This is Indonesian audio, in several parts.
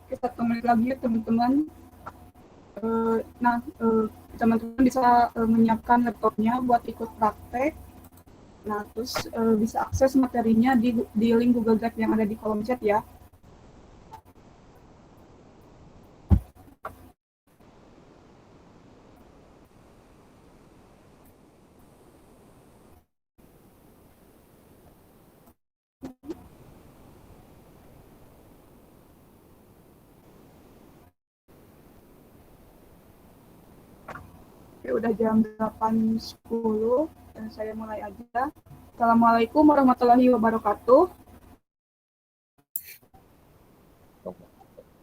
Oke, 1 menit lagi ya teman-teman. Nah, teman-teman bisa menyiapkan laptopnya buat ikut praktek. Nah, terus bisa akses materinya di link Google Drive yang ada di kolom chat ya. Oke, udah jam 8.10. Saya mulai aja. Assalamualaikum warahmatullahi wabarakatuh.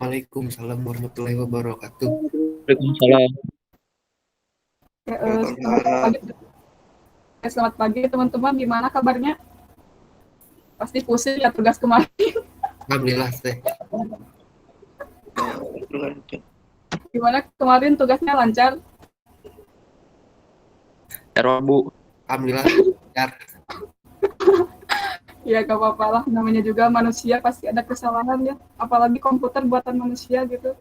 Waalaikumsalam warahmatullahi wabarakatuh. Waalaikumsalam. Selamat pagi teman-teman. Gimana kabarnya? Pasti pusing ya tugas kemarin. Alhamdulillah teh. Gimana kemarin tugasnya lancar? Error, Bu. Alhamdulillah lancar. Ya gak apa-apa lah, namanya juga manusia pasti ada kesalahan ya. Apalagi komputer buatan manusia gitu.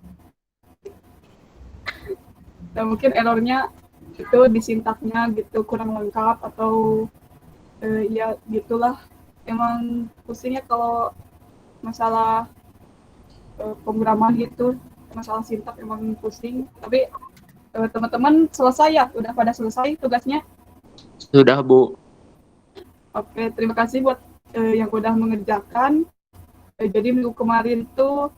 Dan mungkin errornya itu di sintaknya gitu kurang lengkap atau ya gitulah. Emang pusingnya kalau masalah pemrograman gitu, masalah sintak emang pusing. Tapi teman-teman selesai ya, udah pada selesai tugasnya. Sudah, Bu. Oke, terima kasih buat yang udah mengerjakan. Jadi minggu kemarin tuh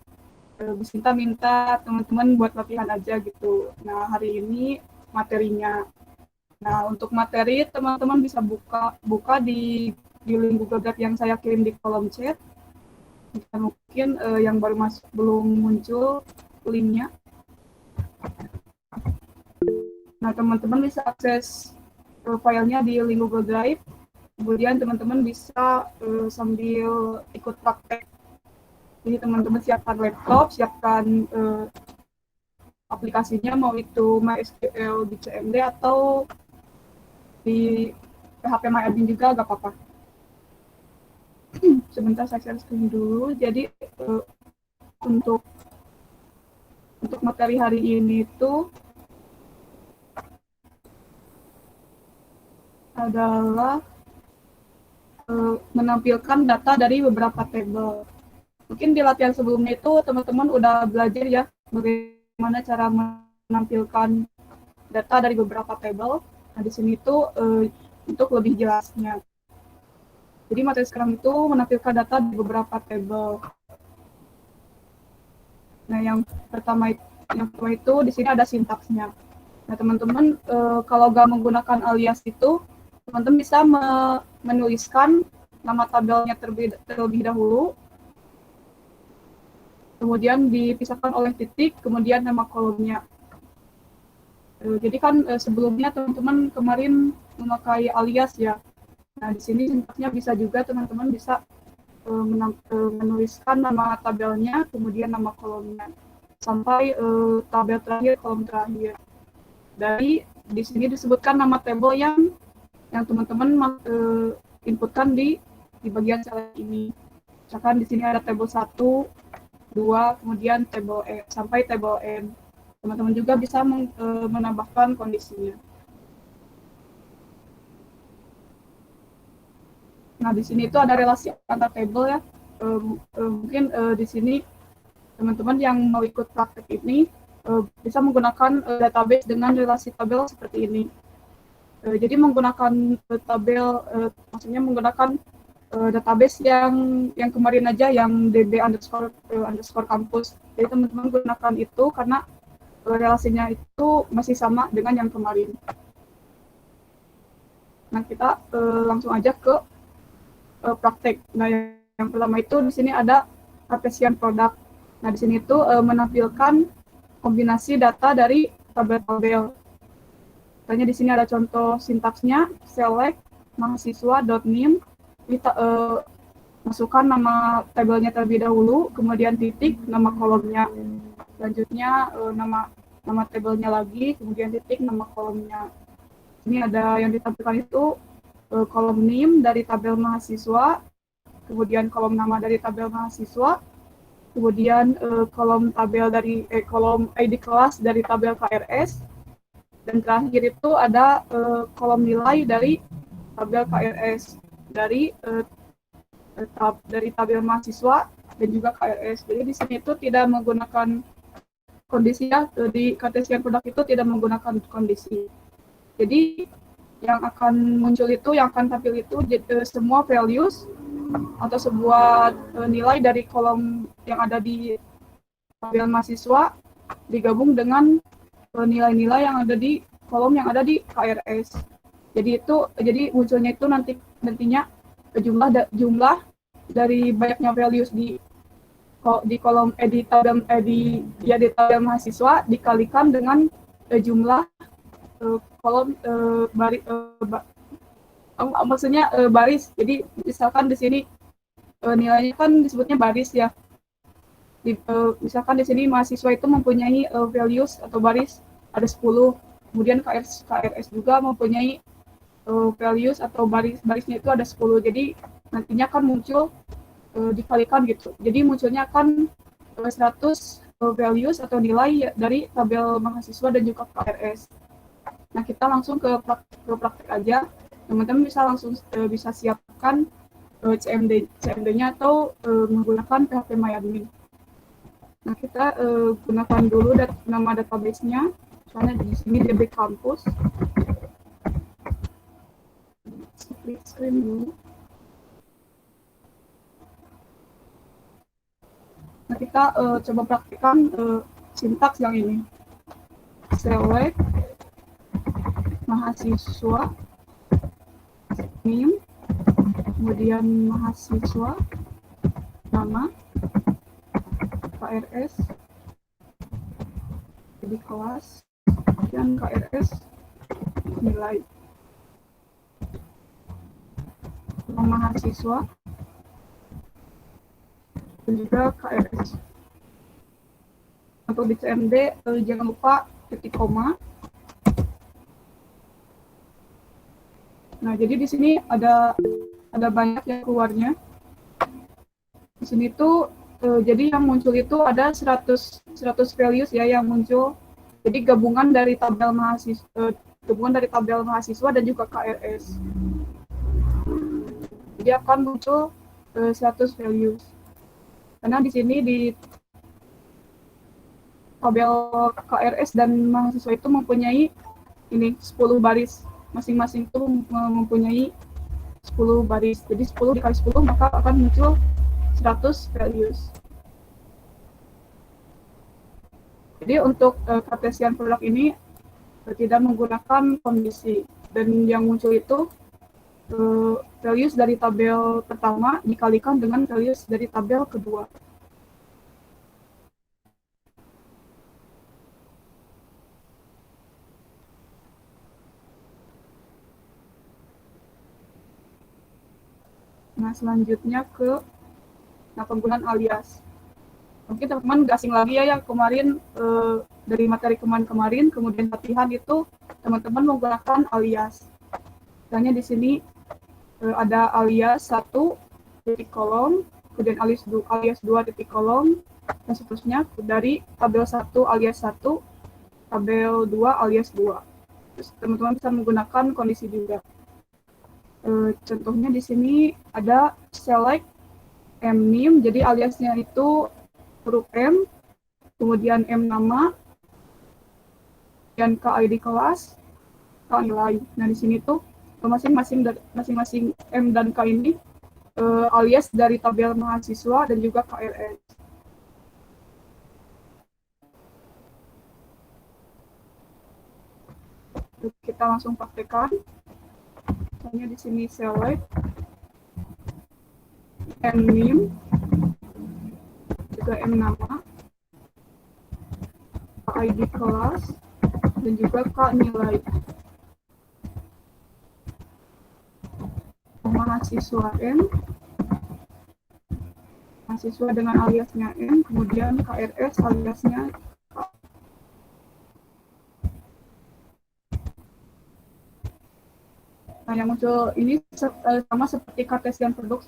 Bu Sinta minta teman-teman buat latihan aja gitu. Nah, hari ini materinya. Nah, untuk materi teman-teman bisa buka di link Google Drive yang saya kirim di kolom chat. Dan mungkin yang baru masuk belum muncul linknya. Nah, teman-teman bisa akses filenya di link Google Drive. Kemudian teman-teman bisa sambil ikut praktek. Jadi teman-teman siapkan laptop, siapkan aplikasinya, mau itu MySQL di CMD atau di PHP MyAdmin juga gak apa-apa. Sebentar saya share screen dulu. Jadi untuk materi hari ini tuh adalah menampilkan data dari beberapa tabel. Mungkin di latihan sebelumnya itu teman-teman udah belajar ya bagaimana cara menampilkan data dari beberapa tabel. Nah, di sini tuh untuk lebih jelasnya. Jadi materi sekarang itu menampilkan data di beberapa tabel. Nah, yang pertama itu di sini ada sintaksnya. Nah, teman-teman kalau nggak menggunakan alias itu, teman-teman bisa menuliskan nama tabelnya terlebih dahulu, kemudian dipisahkan oleh titik, kemudian nama kolomnya. Jadi kan sebelumnya teman-teman kemarin memakai alias ya. Nah, di sini sintaksnya bisa juga teman-teman bisa menuliskan nama tabelnya, kemudian nama kolomnya, sampai tabel terakhir, kolom terakhir. Dari di sini disebutkan nama tabel yang teman-teman inputkan di bagian sel ini. Misalkan di sini ada tabel 1, 2, kemudian tabel E, sampai tabel N. Teman-teman juga bisa menambahkan kondisinya. Nah, di sini itu ada relasi antar tabel ya. Mungkin di sini teman-teman yang mau ikut praktek ini bisa menggunakan database dengan relasi tabel seperti ini. Jadi menggunakan tabel, maksudnya menggunakan database yang kemarin aja yang db underscore kampus. Jadi teman-teman gunakan itu karena relasinya itu masih sama dengan yang kemarin. Nah, kita langsung aja ke praktek. Nah, yang pertama itu di sini ada Cartesian product. Nah, di sini itu menampilkan kombinasi data dari tabel-tabel. Tanya di sini ada contoh sintaksnya, select mahasiswa.nim, kita masukkan nama tabelnya terlebih dahulu, kemudian titik nama kolomnya, selanjutnya nama tabelnya lagi, kemudian titik nama kolomnya. Ini ada yang ditampilkan itu kolom NIM dari tabel mahasiswa, kemudian kolom nama dari tabel mahasiswa, kemudian kolom tabel dari kolom ID kelas dari tabel KRS, dan terakhir itu ada kolom nilai dari tabel KRS dari tabel mahasiswa dan juga KRS. Jadi di sini itu tidak menggunakan kondisi ya, di Cartesian product itu tidak menggunakan kondisi. Jadi yang akan muncul itu, yang akan tampil itu semua values atau sebuah nilai dari kolom yang ada di tabel mahasiswa digabung dengan nilai-nilai yang ada di kolom yang ada di KRS. Jadi munculnya itu nantinya jumlah dari banyaknya values di kolom di tabel mahasiswa dikalikan dengan jumlah kolom maksudnya baris. Jadi misalkan di sini nilainya kan disebutnya baris ya. Misalkan di sini mahasiswa itu mempunyai values atau baris ada 10, kemudian KRS juga mempunyai values atau barisnya itu ada 10. Jadi nantinya akan muncul dikalikan gitu. Jadi munculnya akan 100 values atau nilai dari tabel mahasiswa dan juga KRS. Nah, kita langsung ke praktek aja. Teman-teman bisa langsung bisa siapkan CMD-nya atau menggunakan PHP MyAdmin. Nah, kita gunakan dulu nama database-nya. Misalnya di sini DB Campus. Split screen dulu. Nah, kita coba praktikkan sintaks yang ini. Select mahasiswa, name, kemudian mahasiswa, nama, KRS, jadi kelas, dan KRS, nilai. Mahasiswa, dan juga KRS. Untuk di CMD jangan lupa titik koma. Nah, jadi di sini ada banyak yang keluarnya. Di sini tuh jadi yang muncul itu ada 100 values ya yang muncul. Jadi gabungan dari tabel mahasiswa dan juga KRS. Jadi akan muncul 100 values. Karena di sini di tabel KRS dan mahasiswa itu mempunyai ini 10 baris. Masing-masing itu mempunyai 10 baris. Jadi 10 dikali 10 maka akan muncul 100 values. Jadi untuk Cartesian product ini tidak menggunakan kondisi, dan yang muncul itu values dari tabel pertama dikalikan dengan values dari tabel kedua. Nah, selanjutnya ke penggunaan alias. Mungkin teman-teman nggak asing lagi ya yang kemarin dari materi kemarin, kemudian latihan itu teman-teman menggunakan alias. Misalnya di sini ada alias 1 titik kolom, kemudian alias 2 titik kolom, dan seterusnya dari tabel 1 alias 1, tabel 2 alias 2. Terus teman-teman bisa menggunakan kondisi juga. Contohnya di sini ada select mName, jadi aliasnya itu huruf M, kemudian M nama, dan KID kelas, K nilai. Nah, di sini tuh masing-masing M dan K ini alias dari tabel mahasiswa dan juga KRS. Kita langsung praktekkan. Misalnya di sini select mName, juga M nama, ID kelas, dan juga K nilai. Mahasiswa M, mahasiswa dengan aliasnya M, kemudian KRS aliasnya K. Nah, yang muncul ini sama seperti Cartesian produk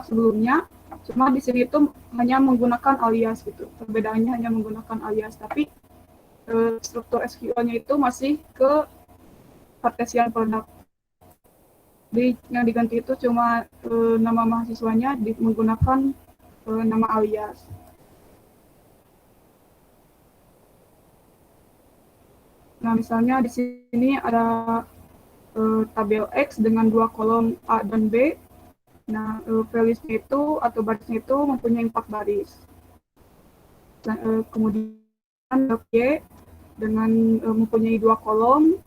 sebelumnya. Cuma di sini tuh hanya menggunakan alias gitu. Perbedaannya hanya menggunakan alias, tapi struktur SQL-nya itu masih ke Cartesian product. Jadi yang diganti itu cuma nama mahasiswanya menggunakan nama alias. Nah, misalnya di sini ada tabel X dengan 2 kolom A dan B. Nah, values-nya itu atau barisnya itu mempunyai 4 baris. Dan, kemudian Y dengan mempunyai 2 kolom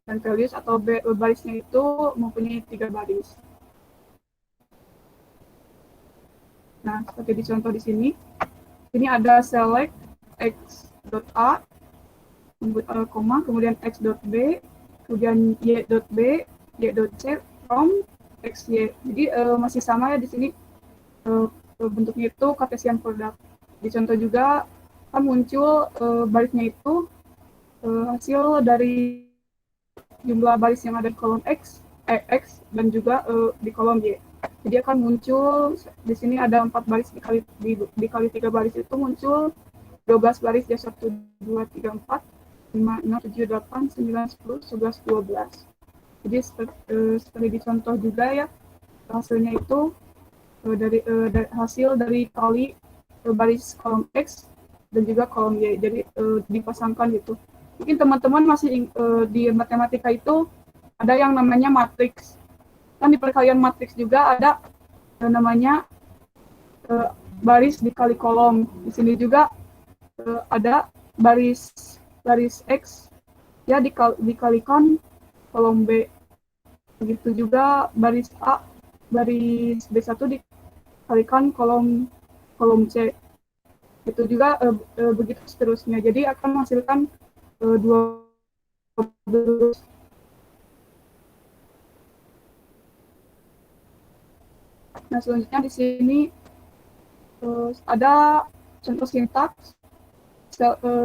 dan values atau barisnya itu mempunyai 3 baris. Nah, seperti di contoh di sini. Ini ada select x.a, koma, kemudian x.b, kemudian y.b, y.c from xy. Jadi masih sama ya di sini bentuknya itu Cartesian product. Di contoh juga kan muncul barisnya itu hasil dari jumlah baris yang ada di kolom X dan juga di kolom Y. Jadi akan muncul di sini ada 4 baris dikali 3 baris itu muncul 12 baris ya, 1, 2, 3, 4, 5, 6, 7, 8, 9, 10, 11, 12. Jadi seperti di contoh juga ya, hasilnya itu dari hasil dari kali baris kolom X dan juga kolom Y. Jadi dipasangkan gitu. Mungkin teman-teman masih di matematika itu ada yang namanya matriks. Kan di perkalian matriks juga ada namanya baris dikali kolom. Di sini juga ada baris X ya dikalikan kolom B. Begitu juga baris A, baris B1 dikalikan kolom C. Itu juga begitu seterusnya. Jadi akan menghasilkan 12. Nah, selanjutnya di sini ada contoh sintaks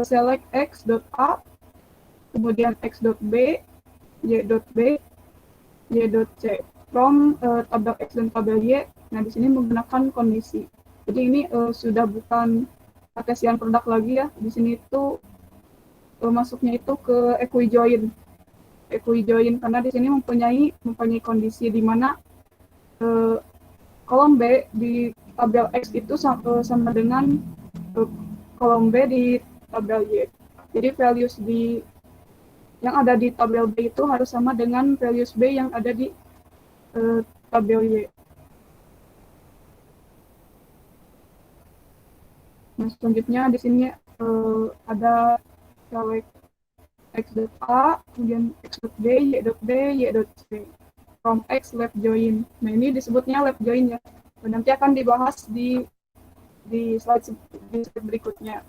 select x.a, kemudian x.b, y.b, y.c from tabel X dan tabel Y. Nah, di sini menggunakan kondisi. Jadi ini sudah bukan Cartesian product lagi ya. Di sini itu masuknya itu ke equijoin karena di sini mempunyai kondisi di mana kolom B di tabel X itu sama dengan kolom B di tabel Y. Jadi values yang ada di tabel B itu harus sama dengan values B yang ada di tabel Y. Nah, selanjutnya di sini ada select x.a, kemudian x.b, y.b, y.c from X left join. Nah, ini disebutnya left join ya. Nanti akan dibahas di slide berikutnya.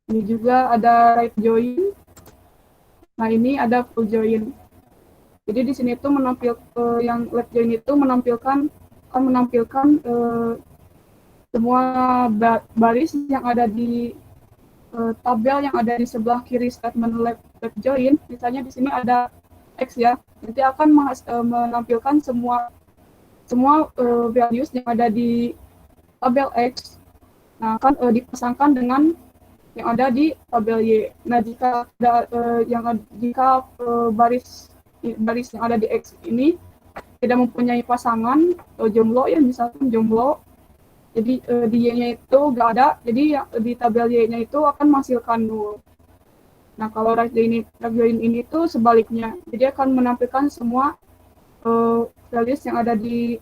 Ini juga ada right join. Nah, ini ada full join. Jadi di sini tuh yang left join itu menampilkan semua baris yang ada di tabel yang ada di sebelah kiri statement left join. Misalnya di sini ada X ya, nanti akan menampilkan semua values yang ada di tabel X. Nah, akan dipasangkan dengan yang ada di tabel Y. Nah, jika baris yang ada di X ini tidak mempunyai pasangan atau jomblo ya, misalkan jomblo, jadi di Y-nya itu nggak ada, jadi di tabel Y-nya itu akan menghasilkan 0. Nah, kalau right join ini tuh sebaliknya. Jadi akan menampilkan semua values yang ada di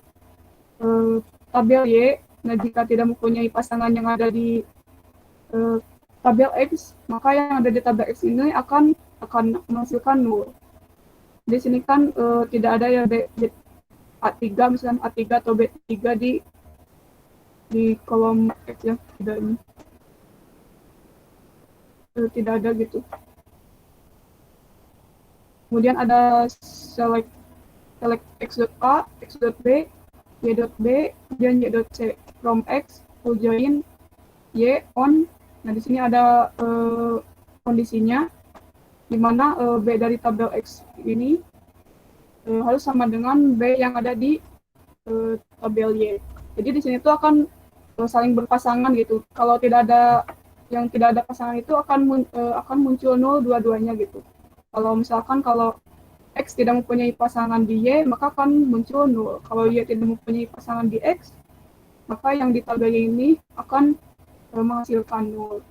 tabel Y. Nah, jika tidak mempunyai pasangan yang ada di tabel X, maka yang ada di tabel X ini akan menghasilkan 0. Di sini kan tidak ada ya A3, misalnya A3 atau B3 di kolom X ya, tidak ini. Tidak ada gitu. Kemudian ada select x.a, x.b, y.b, dan y.c from X full join Y on. Nah, di sini ada kondisinya di mana B dari tabel X ini harus sama dengan B yang ada di tabel Y. Jadi di sini tuh akan saling berpasangan gitu. Kalau tidak ada yang tidak ada pasangan itu akan muncul nol dua-duanya gitu. Kalau misalkan kalau X tidak mempunyai pasangan di Y, maka akan muncul nol. Kalau Y tidak mempunyai pasangan di X, maka yang di tabel ini akan menghasilkan nol.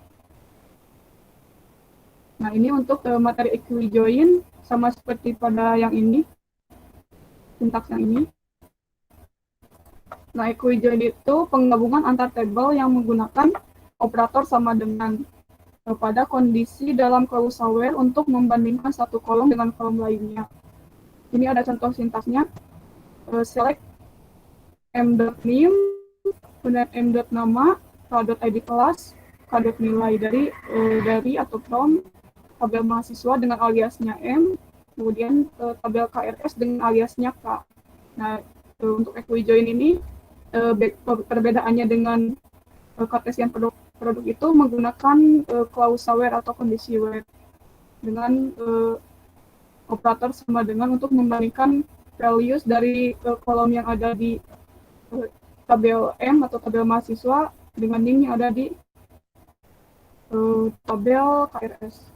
Nah, ini untuk materi equijoin sama seperti pada yang ini, sintaks yang ini. Nah, equijoin itu penggabungan antar tabel yang menggunakan operator sama dengan pada kondisi dalam causal where untuk membandingkan satu kolom dengan kolom lainnya. Ini ada contoh sintaksnya. Select m.name, kemudian m.nama, k.id kelas, k.nilai dari atau from tabel mahasiswa dengan aliasnya M, kemudian tabel KRS dengan aliasnya K. Nah, untuk equijoin ini perbedaannya dengan Cartesian produk itu menggunakan clause where atau kondisi where dengan operator sama dengan untuk membandingkan values dari kolom yang ada di tabel M atau tabel mahasiswa dengan name yang ada di tabel KRS.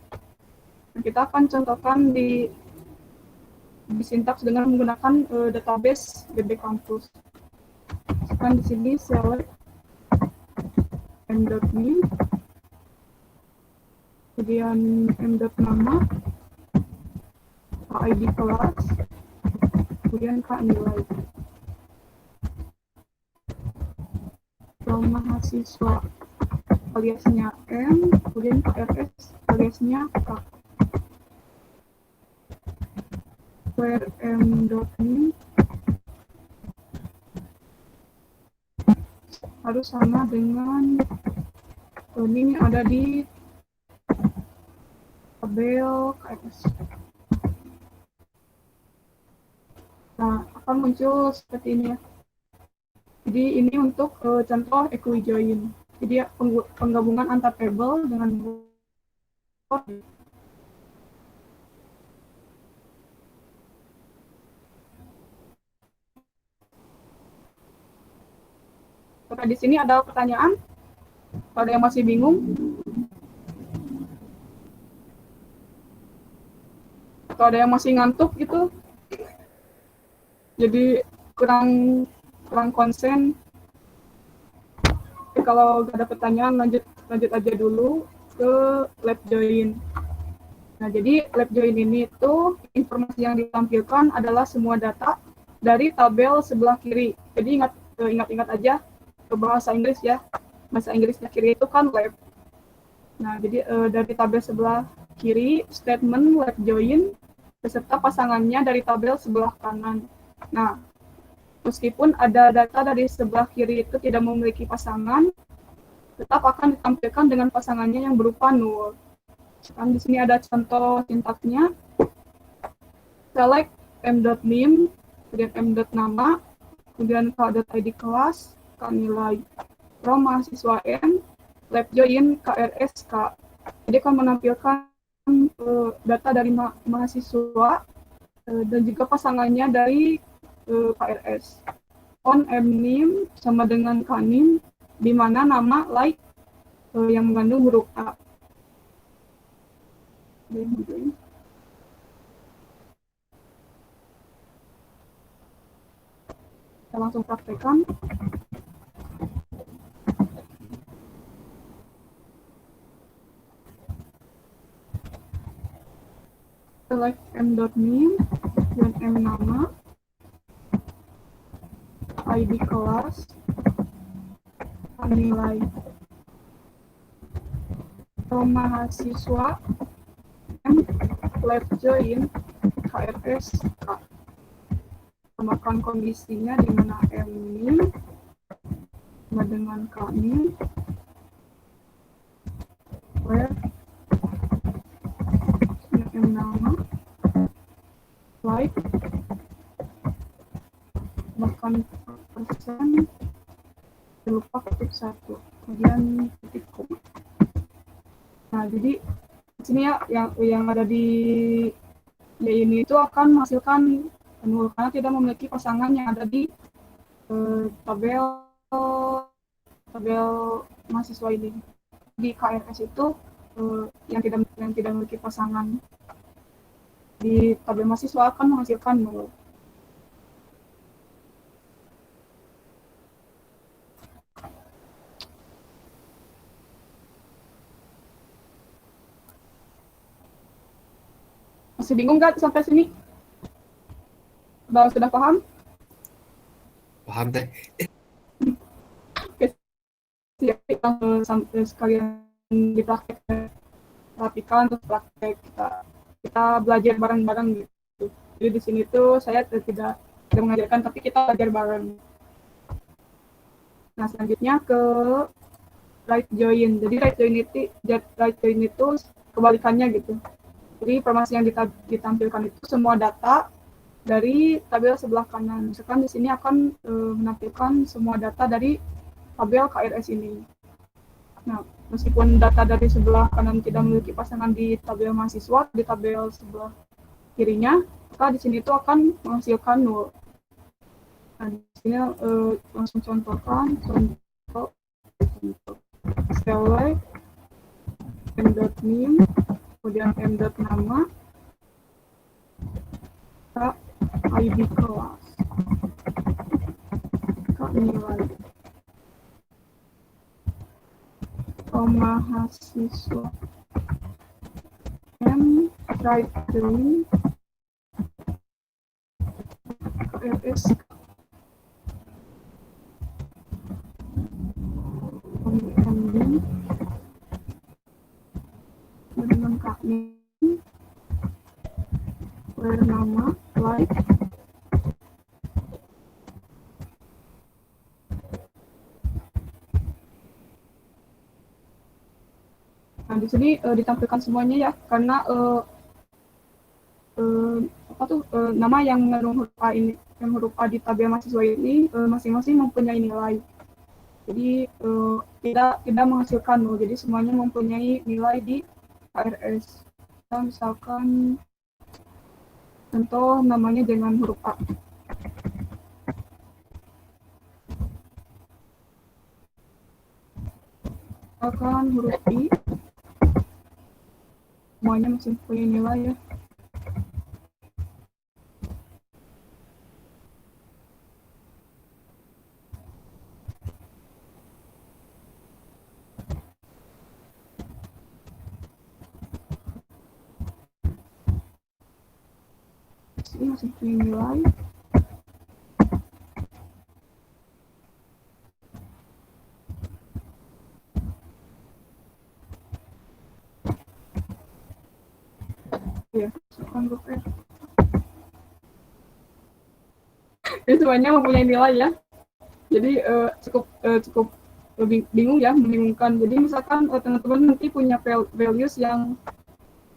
Nah, kita akan contohkan di sintaks dengan menggunakan database DB Campus. Sekarang di sini select m.name, kemudian m.nama, k.id kelas, kemudian k.nilai. From mahasiswa aliasnya M, kemudian KRS aliasnya K. Where m.name harus sama dengan ini ada di tabel KRS. Nah, akan muncul seperti ini ya. Jadi ini untuk contoh equijoin. Jadi penggabungan antar tabel dengan Nah, di sini ada pertanyaan. Kalau ada yang masih bingung atau ada yang masih ngantuk gitu, jadi kurang konsen. Jadi kalau nggak ada pertanyaan, lanjut aja dulu ke lab join. Nah, jadi lab join ini itu informasi yang ditampilkan adalah semua data dari tabel sebelah kiri. Jadi ingat aja ke bahasa Inggris ya. Bahasa Inggrisnya kiri itu kan lab. Nah, jadi dari tabel sebelah kiri, statement lab join beserta pasangannya dari tabel sebelah kanan. Nah, meskipun ada data dari sebelah kiri itu tidak memiliki pasangan, tetap akan ditampilkan dengan pasangannya yang berupa null. Sekarang di sini ada contoh sintaksnya. Select m.name, kemudian m.nama, kemudian k.id kelas, k.nilai. From mahasiswa M, lab join KRS K. Jadi akan menampilkan data dari mahasiswa dan juga pasangannya dari KRS. On mname sama dengan knim, di mana nama like yang mengandung huruf A. Kita langsung praktekkan. Select m.name dan m nama, ID kelas, nilai. From mahasiswa M, lab join KRS K. Tambahkan kondisinya di mana M ini sama dengan K ini, where M nama, like, bahkan persen, lupa ketik 1, kemudian titik koma. Nah, jadi di sini ya yang ada di Y ini itu akan menghasilkan nol karena tidak memiliki pasangan yang ada di tabel tabel mahasiswa ini. Di KRS itu yang tidak memiliki pasangan di tabel mahasiswa akan menghasilkan nol. Masih bingung nggak sampai sini? Sudah paham? Paham teh? Oke, siap. Sampai sekalian dipraktek, rapikan terus praktek, kita belajar bareng-bareng gitu. Jadi di sini tuh saya tidak mengajarkan, tapi kita belajar bareng. Nah, selanjutnya ke right join. Jadi right join itu kebalikannya gitu. Jadi informasi yang ditampilkan itu semua data dari tabel sebelah kanan. Misalkan di sini akan menampilkan semua data dari tabel KRS ini. Nah, meskipun data dari sebelah kanan tidak memiliki pasangan di tabel mahasiswa, di tabel sebelah kirinya, maka di sini itu akan menghasilkan nol. Nah, di sini langsung contohkan, contoh select m.name, kemudian m.nama, ID kelas, nilai, mahasiswa, m right join, KRS, MD, melengkapi, bernama, like, nah di sini ditampilkan semuanya ya, karena nama yang mengandung huruf A ini, yang huruf A di tabel mahasiswa ini masing-masing mempunyai nilai. Jadi tidak menghasilkan nol. Jadi semuanya mempunyai nilai di KRS. Kita misalkan contoh namanya dengan huruf A. Misalkan huruf I. Semuanya masih punya nilai ya. Ini masih punya nilai. Ya, huruf F. Jadi semuanya mempunyai nilai ya. Jadi cukup bingung ya, membingungkan. Jadi misalkan teman-teman nanti punya values yang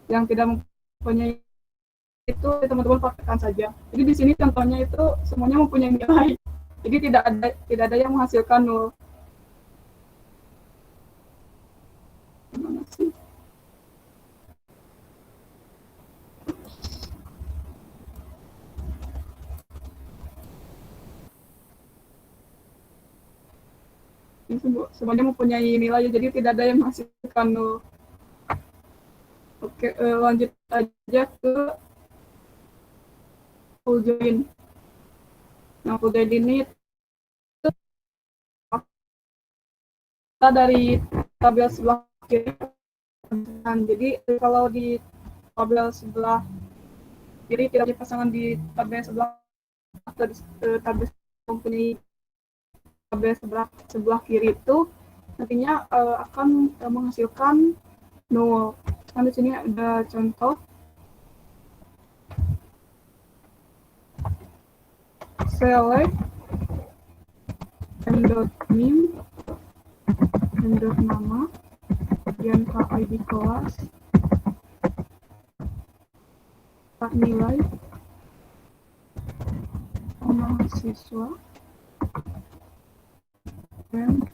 tidak mempunyai itu, teman-teman praktekkan saja. Jadi di sini contohnya itu semuanya mempunyai nilai. Jadi tidak ada yang menghasilkan nol. Gimana sih? Ini semuanya mempunyai nilai, jadi tidak ada yang menghasilkan nol. Oke, lanjut aja ke full join. Nah, full join ini kita dari tabel sebelah kiri. Jadi kalau di tabel sebelah kiri tidak dipasangkan di tabel sebelah atau di tabel mempunyai tabel sebelah kiri itu nantinya akan menghasilkan nol. Nah, di sini ada contoh select m.name, m.nama, kemudian ID kelas, nilai, mahasiswa, dan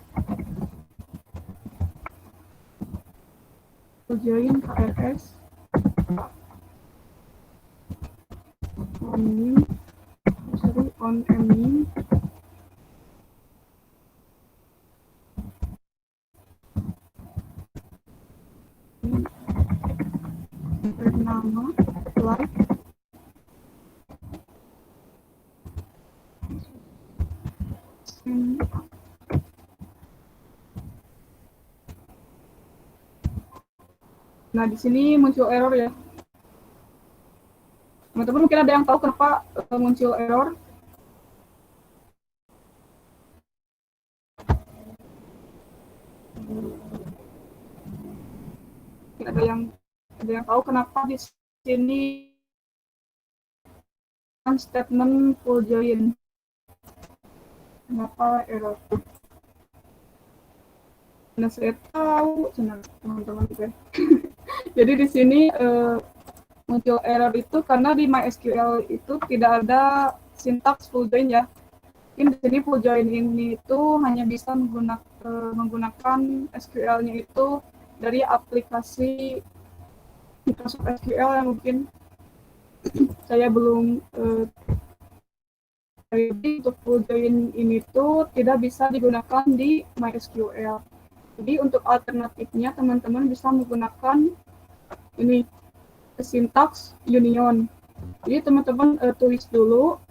join KRS, on name, slide. Nah, di sini muncul error ya. Teman-teman mungkin ada yang tahu kenapa muncul error? Mungkin ada yang tahu kenapa di sini statement full join. Kenapa error? Nah, saya tahu, teman-teman. Jadi di sini muncul error itu karena di MySQL itu tidak ada sintaks full join ya. Mungkin di sini full join ini itu hanya bisa menggunakan SQL-nya itu dari aplikasi Microsoft SQL yang mungkin saya belum jadi untuk full join ini tuh tidak bisa digunakan di MySQL. Jadi untuk alternatifnya teman-teman bisa menggunakan ini sintaks union. Jadi teman-teman tulis dulu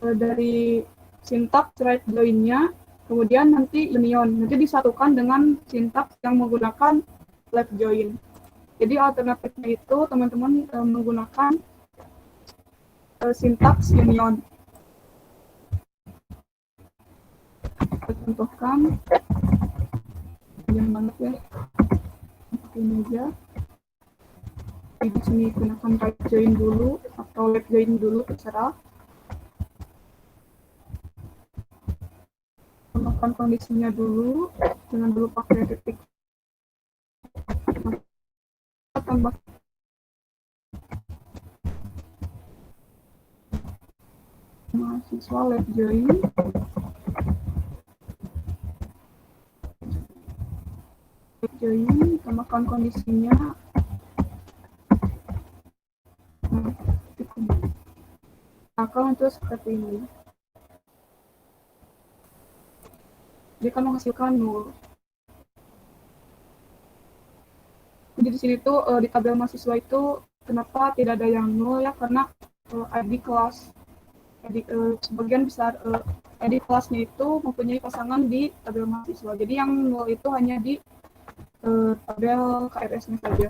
dari sintaks right join-nya, kemudian nanti union. Nanti disatukan dengan sintaks yang menggunakan left join. Jadi alternatifnya itu teman-teman menggunakan sintaks union. Contohkan yang banget ya, pakai meja. Di sini gunakan right join dulu atau left join dulu, terserah. Tambahkan kondisinya dulu, jangan dulu pakai titik. Tambah mahasiswa left join. Join, tambahkan kondisinya. Akan untuk seperti ini. Dia akan menghasilkan 0. Jadi di sini tuh di tabel mahasiswa itu kenapa tidak ada yang 0 ya? Karena ID kelas, sebagian besar ID kelasnya itu mempunyai pasangan di tabel mahasiswa. Jadi yang 0 itu hanya di tabel KRS-nya saja.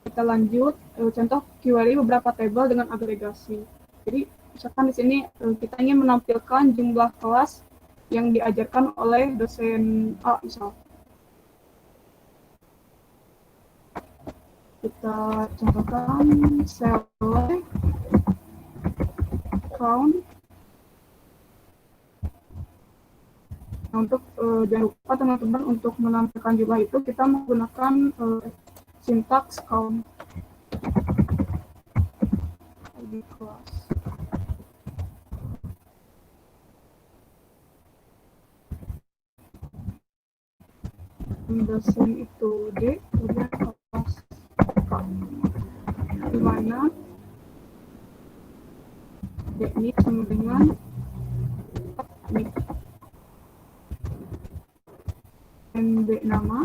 Kita lanjut, contoh query beberapa tabel dengan agregasi. Jadi misalkan di sini kita ingin menampilkan jumlah kelas yang diajarkan oleh dosen A misal. Kita contohkan select count. Nah, untuk jangan lupa teman-teman untuk menampilkan jumlah itu kita menggunakan sintaks count. ID kelas. Dosen itu D, kemudian kelas K. Di mana D ini sama dengan ini. MB nama.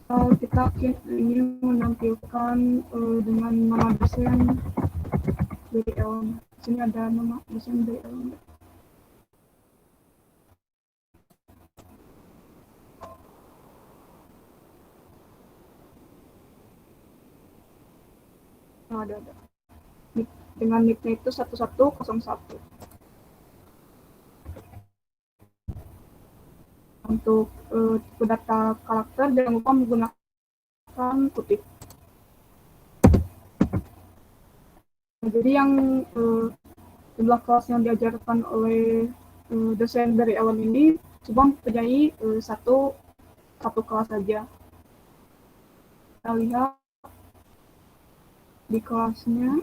Kalau kita ingin menampilkan dengan nama dosen dari L. Di sini ada nama dosen dari L. Oh, ada. Dengan nicknya itu 1101. Untuk tipe data karakter jangan lupa menggunakan kutip. Nah, jadi yang jumlah kelas yang diajarkan oleh dosen dari Ellen ini cuma mempunyai satu kelas saja. Kita lihat di kelasnya.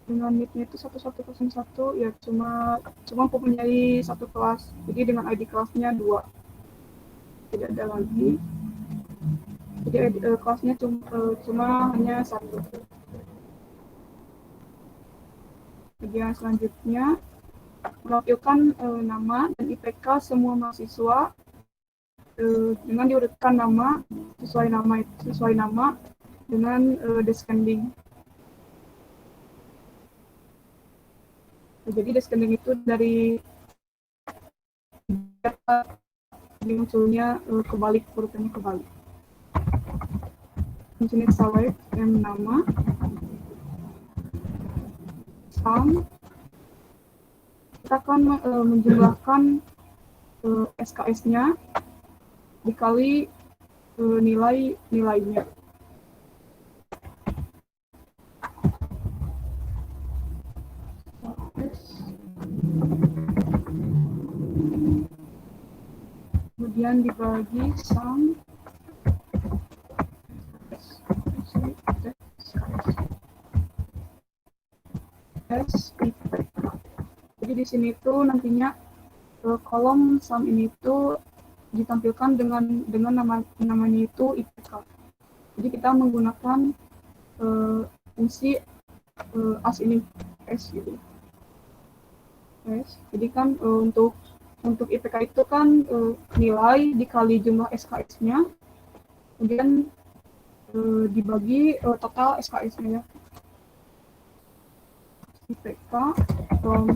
Dengan nicknya itu 1101 ya cuma mempunyai satu kelas. Jadi dengan ID kelasnya 2. Tidak ada lagi. Jadi kelasnya cuma hanya 1. Kemudian selanjutnya menampilkan nama dan IPK semua mahasiswa dengan diurutkan nama sesuai nama dengan descending. Jadi descending itu dari data munculnya kebalik, urutannya kebalik. Di sini select yang nama, sum, kita akan menjumlahkan SKS-nya dikali nilainya. Kemudian dibagi sum SIPK. Jadi di sini tuh nantinya kolom sum ini tuh ditampilkan dengan namanya itu IPK. Jadi kita menggunakan fungsi as ini s gitu. S. Jadi kan untuk IPK itu kan nilai dikali jumlah SKS-nya, kemudian dibagi total SKS-nya ya. IPK from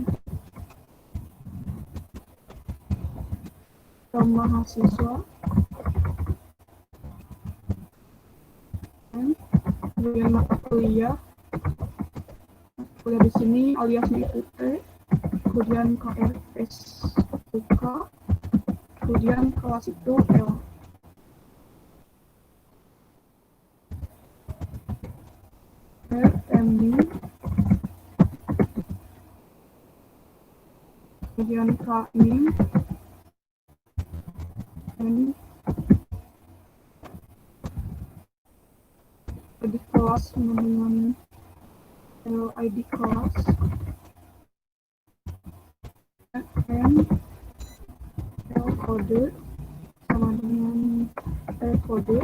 mahasiswa, kemudian mata kuliah di sini aliasnya itu T, kemudian KRS UK, kemudian kelas itu L. RMD, kemudian KNIM, N, ID kelas dengan ID kelas, N, L kode sama dengan L kode,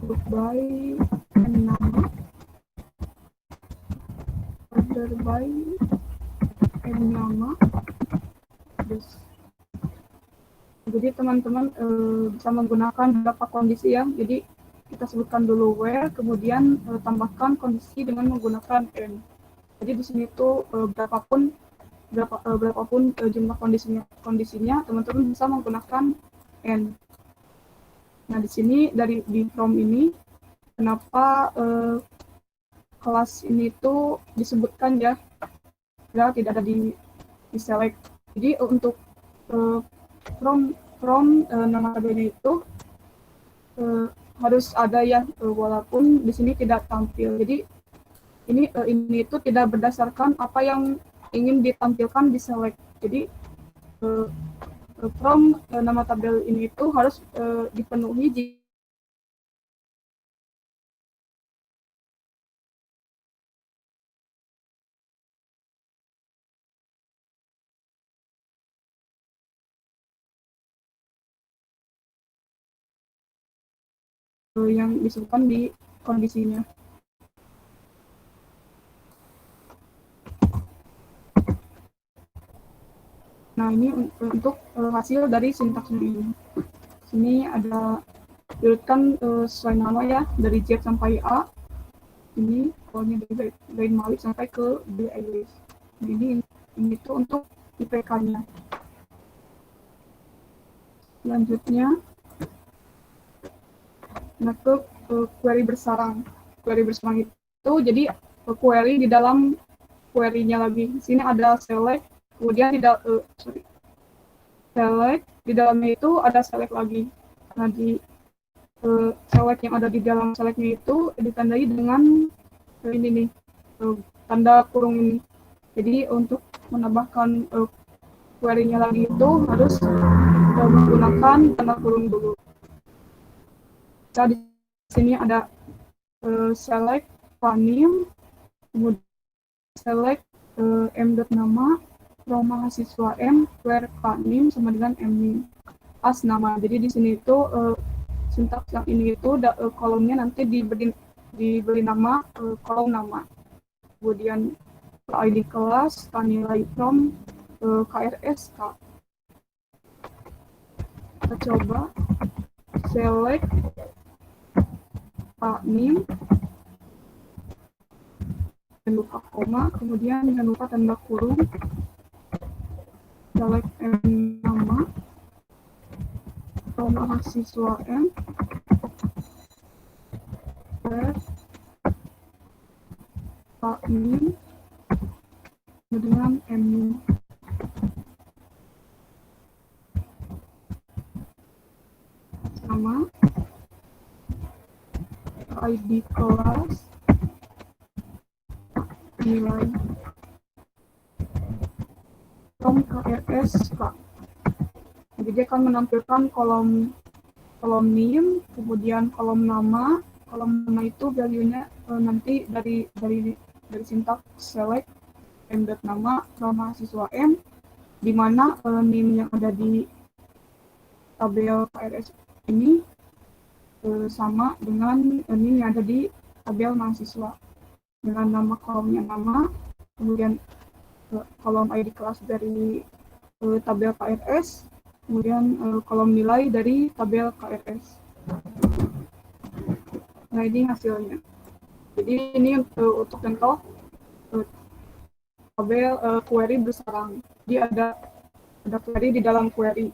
group by N nama, order by N nama. Jadi teman-teman bisa menggunakan beberapa kondisi ya. Jadi kita sebutkan dulu where, kemudian tambahkan kondisi dengan menggunakan n. Jadi di sini tuh berapapun jumlah kondisinya teman-teman bisa menggunakan n. Nah di sini di from ini kenapa kelas ini tuh disebutkan ya tidak ada di select. Jadi untuk from nama tabelnya itu harus ada ya, walaupun di sini tidak tampil. Jadi ini itu tidak berdasarkan apa yang ingin ditampilkan di select. Jadi from nama tabel ini itu harus dipenuhi yang disebutkan di kondisinya. Nah ini untuk hasil dari sintaksnya ini. Sini ada diurutkan sesuai nama ya, dari Z sampai A. Ini pokoknya dari Malik sampai ke B. Ini itu untuk IPK-nya. Selanjutnya ke query bersarang. Query bersarang itu jadi query di dalam query-nya lagi. Di sini ada select, kemudian select di dalamnya itu ada select lagi. Nah di select yang ada di dalam selectnya itu ditandai dengan ini nih, tanda kurung ini. Jadi untuk menambahkan query-nya lagi itu harus menggunakan tanda kurung dulu. Di sini ada select name, kemudian select m.nama, from mahasiswa m, where name sama dengan m as nama. Jadi di sini itu sintaks yang ini itu kolomnya nanti diberi nama kolom nama, kemudian ID kelas, nilai from, KRS. Kita coba select name, jangan lupa koma, kemudian jangan lupa tanda kurung, select nama, mahasiswa M, Pak Min, dengan M. Sama ID kelas, nilai from KRS Kak. Jadi dia akan menampilkan kolom name, kemudian kolom nama itu value-nya nanti dari sintaks select m.nama from mahasiswa M, di mana name yang ada di tabel KRS ini sama dengan name yang ada di tabel mahasiswa, dengan nama kolomnya nama, kemudian kolom ID kelas dari tabel KRS, kemudian kolom nilai dari tabel KRS. Nah, ini hasilnya. Jadi ini untuk contoh tabel query bersarang. Jadi ada query di dalam query.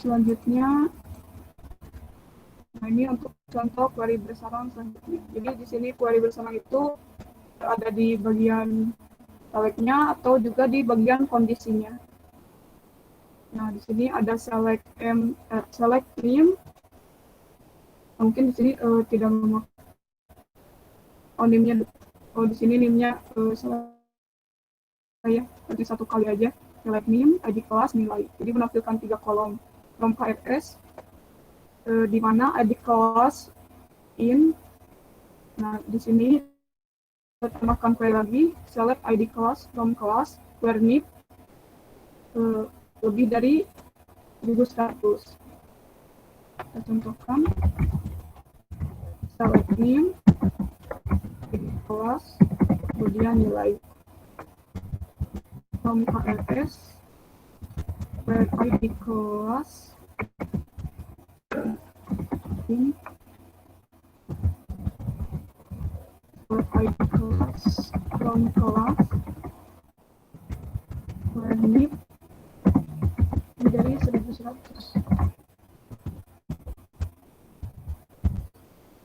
Selanjutnya, nah ini untuk contoh query bersarang selanjutnya. Jadi di sini query bersarang itu ada di bagian select-nya atau juga di bagian kondisinya. Nah, di sini ada select name. Mungkin di sini tidak memakai name-nya. Di sini name-nya saya nanti satu kali aja. Select name, ID kelas, nilai. Jadi menampilkan 3 kolom from KRS, di mana ID kelas in. Nah, di sini tambahkan query lagi, select ID class from class where nip lebih dari 1100. Kita contohkan select name, ID class, kemudian nilai from KRS where ID class in ID class from class where nip dari 1100.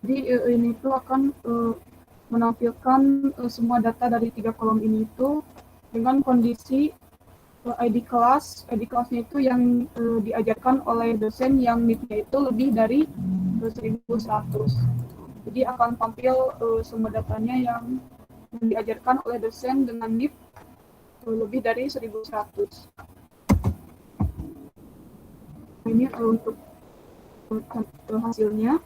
Jadi ini tuh akan menampilkan semua data dari 3 kolom ini itu dengan kondisi ID kelasnya itu yang diajarkan oleh dosen yang nip-nya itu lebih dari 1100. Jadi akan tampil semua datanya yang diajarkan oleh dosen dengan nip lebih dari 1100. Ini untuk hasilnya.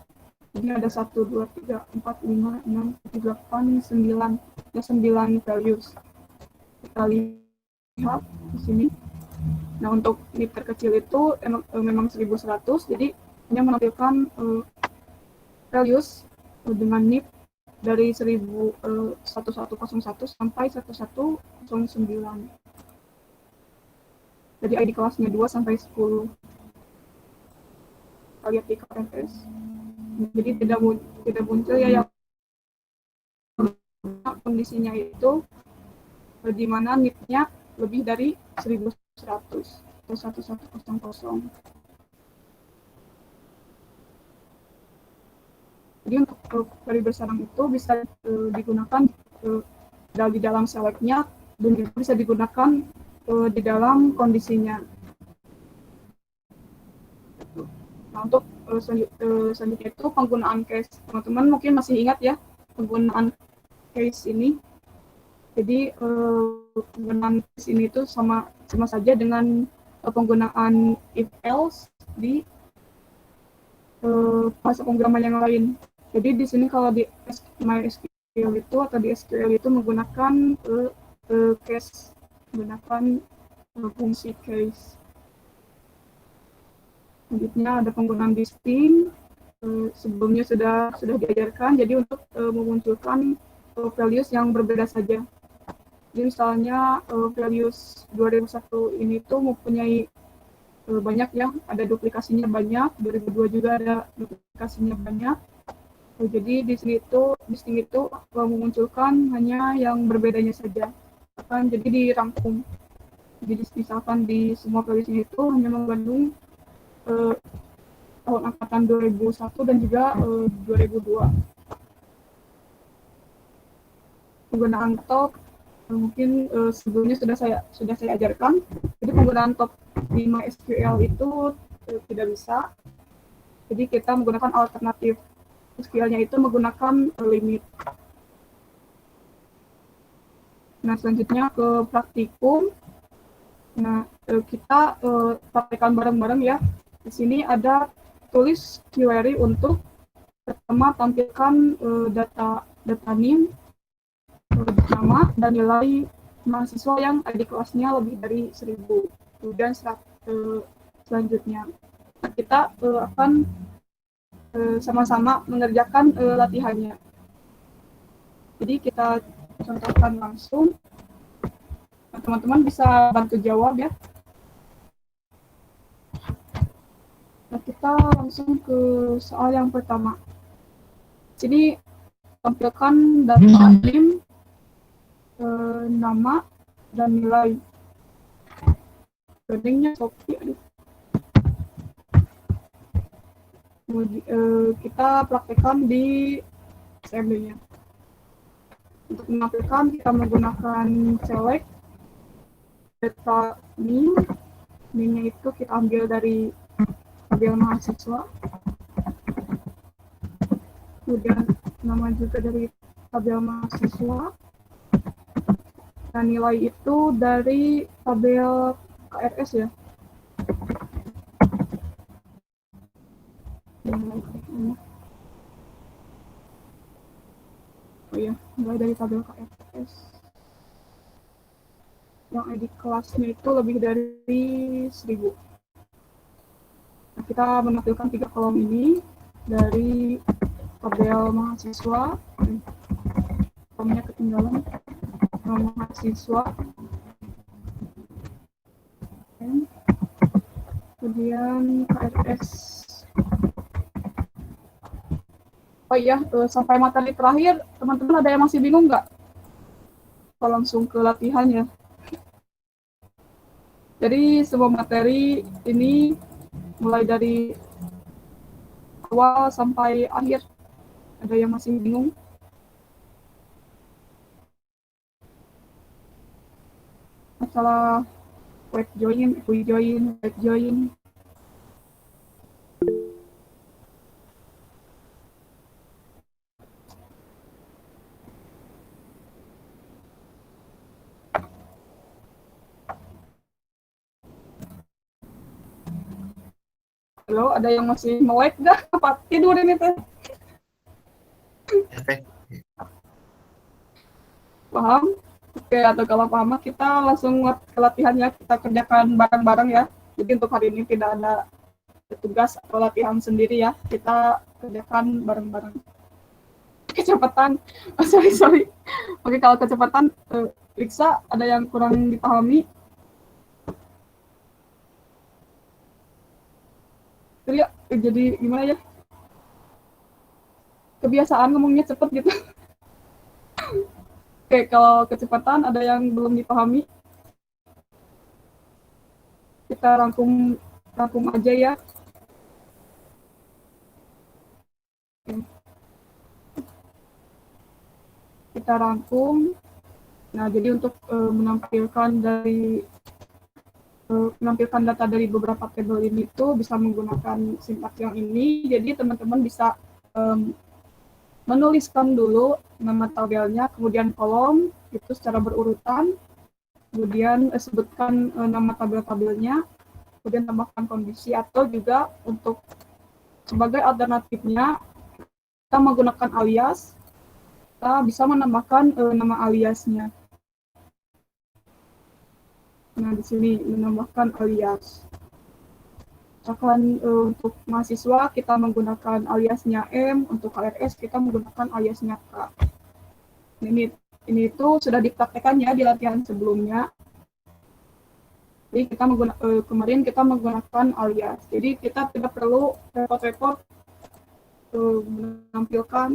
Jadi ada 1, 2, 3, 4, 5, 6, 7, 8, 9. Ada 9 values. Kita lihat di sini. Nah, untuk nip terkecil itu memang 1100. Jadi hanya menampilkan values dengan nip dari 1101 sampai 1109. Jadi ID kelasnya 2 sampai 10. Kita lihat di KRS. Jadi tidak muncul ya yang kondisinya itu di mana nip-nya lebih dari 1100 atau 1100. Jadi untuk query bersarang itu bisa digunakan di dalam select-nya dan juga bisa digunakan di dalam kondisinya. Nah, untuk selanjutnya itu penggunaan case. Teman-teman mungkin masih ingat ya penggunaan case ini. Jadi penggunaan case ini itu sama saja dengan penggunaan if else di bahasa pemrograman yang lain. Jadi di sini kalau di MySQL itu atau di SQL itu menggunakan case, menggunakan fungsi case. Selanjutnya ada penggunaan distinct. Sebelumnya sudah diajarkan. Jadi untuk memunculkan values yang berbeda saja. Jadi misalnya values 2001 ini tuh mempunyai banyak ya, ada duplikasinya banyak. 2002 juga ada duplikasinya banyak. Jadi di sini itu distinct itu memunculkan hanya yang berbedanya saja. Akan jadi dirangkum. Jadi misalkan di semua valuesnya itu hanya mengandung tahun angkatan 2001 dan juga 2002. Penggunaan top mungkin sebelumnya sudah saya ajarkan. Jadi penggunaan top di MySQL itu tidak bisa. Jadi kita menggunakan alternatif. SQL-nya itu menggunakan limit. Nah, selanjutnya ke praktikum. Nah, kita praktekkan bareng-bareng ya. Di sini ada tulis query untuk pertama tampilkan data name, nama dan nilai mahasiswa yang ID kelasnya lebih dari 1000. Kemudian selanjutnya kita akan sama-sama mengerjakan latihannya. Jadi kita contohkan langsung. Teman-teman bisa bantu jawab ya. Nah, kita langsung ke soal yang pertama. Sini tampilkan data name, nama, dan nilai. Codingnya Shopee. Kita praktekkan di assembly-nya. Untuk menampilkan kita menggunakan select data name-nya itu kita ambil dari tabel mahasiswa, kemudian nama juga dari tabel mahasiswa, dan nilai itu dari tabel KRS ya. Oh iya, mulai dari tabel KRS yang ID kelasnya itu lebih dari 1000. Nah, kita menampilkan 3 kolom ini dari tabel mahasiswa. Kolomnya ketinggalan. Nama mahasiswa. Kemudian KRS. Oh iya, sampai materi terakhir, teman-teman ada yang masih bingung nggak? Kita langsung ke latihan ya. Jadi semua materi ini mulai dari awal sampai akhir. Ada yang masih bingung? Masalah web join, quick join, web join. Halo, ada yang masih melek nggak? Apa tidur ini teh? Ya, Teh. Paham? Oke, atau kalau paham kita langsung ke latihannya, kita kerjakan bareng-bareng ya. Jadi untuk hari ini tidak ada tugas atau latihan sendiri ya, kita kerjakan bareng-bareng. Kecepatan, oh, sorry. Oke, kalau kecepatan, Riksa ada yang kurang dipahami? Jadi gimana ya? Kebiasaan ngomongnya cepet gitu. Oke, kalau kecepatan ada yang belum dipahami? Kita rangkum aja ya. Kita rangkum. Nah, jadi untuk menampilkan data dari beberapa tabel ini itu bisa menggunakan sintaks yang ini. Jadi teman-teman bisa menuliskan dulu nama tabelnya, kemudian kolom itu secara berurutan, kemudian sebutkan nama tabel-tabelnya, kemudian tambahkan kondisi, atau juga untuk sebagai alternatifnya kita menggunakan alias, kita bisa menambahkan nama aliasnya. Nah, di sini menambahkan alias. Misalkan untuk mahasiswa kita menggunakan aliasnya M, untuk KRS kita menggunakan aliasnya K. Ini itu sudah dipraktekkan ya di latihan sebelumnya. Jadi kemarin kita menggunakan alias. Jadi kita tidak perlu repot-repot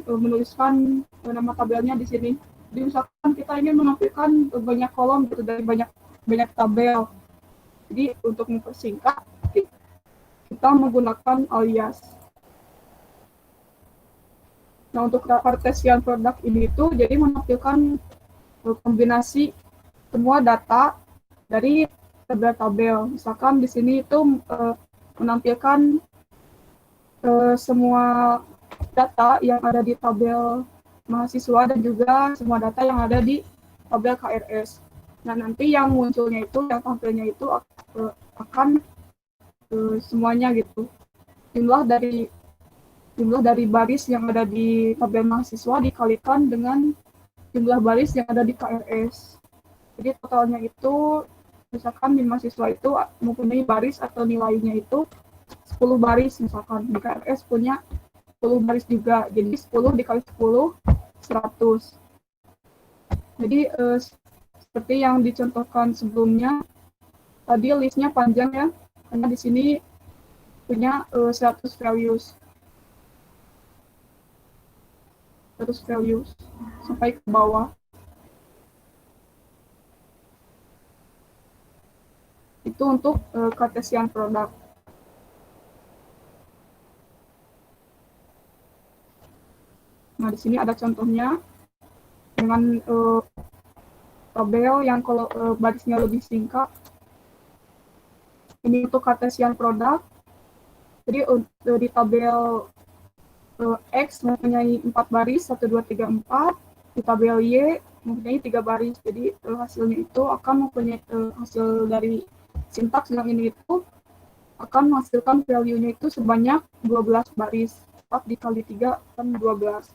menuliskan nama tabelnya di sini. Jadi misalkan kita ingin menampilkan banyak kolom gitu dari banyak tabel. Jadi untuk mempersingkat kita menggunakan alias. Nah, untuk Cartesian product ini itu jadi menampilkan kombinasi semua data dari tabel-tabel. Misalkan di sini itu menampilkan semua data yang ada di tabel mahasiswa dan juga semua data yang ada di tabel KRS. Nah, nanti yang munculnya itu, yang tampilnya itu akan semuanya gitu. Jumlah dari baris yang ada di tabel mahasiswa dikalikan dengan jumlah baris yang ada di KRS. Jadi totalnya itu, misalkan di mahasiswa itu mempunyai baris atau nilainya itu 10 baris, misalkan di KRS punya 10 baris juga. Jadi 10 dikali 10, 100. Jadi seperti yang dicontohkan sebelumnya, tadi listnya panjang ya, karena di sini punya 100 values sampai ke bawah. Itu untuk Cartesian product. Nah, di sini ada contohnya dengan tabel yang kalau barisnya lebih singkat. Ini untuk Cartesian product. Jadi di tabel X mempunyai 4 baris, 1, 2, 3, 4. Di tabel Y mempunyai 3 baris. Jadi hasilnya itu akan mempunyai hasil dari sintaks yang ini itu akan menghasilkan value-nya itu sebanyak 12 baris. 4 dikali 3 kan 12.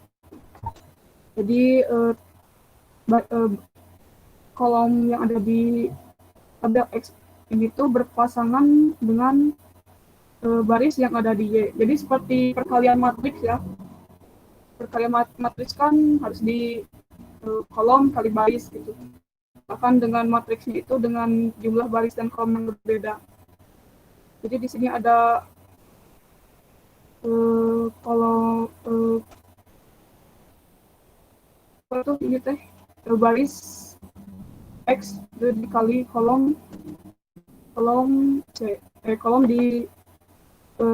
Jadi kolom yang ada di tabel X ini tuh berpasangan dengan baris yang ada di Y. Jadi seperti perkalian matriks ya. Perkalian matriks kan harus di kolom kali baris gitu. Bahkan dengan matriksnya itu dengan jumlah baris dan kolom yang berbeda. Jadi di sini ada kolom ini teh baris X dikali kolom C, kolom di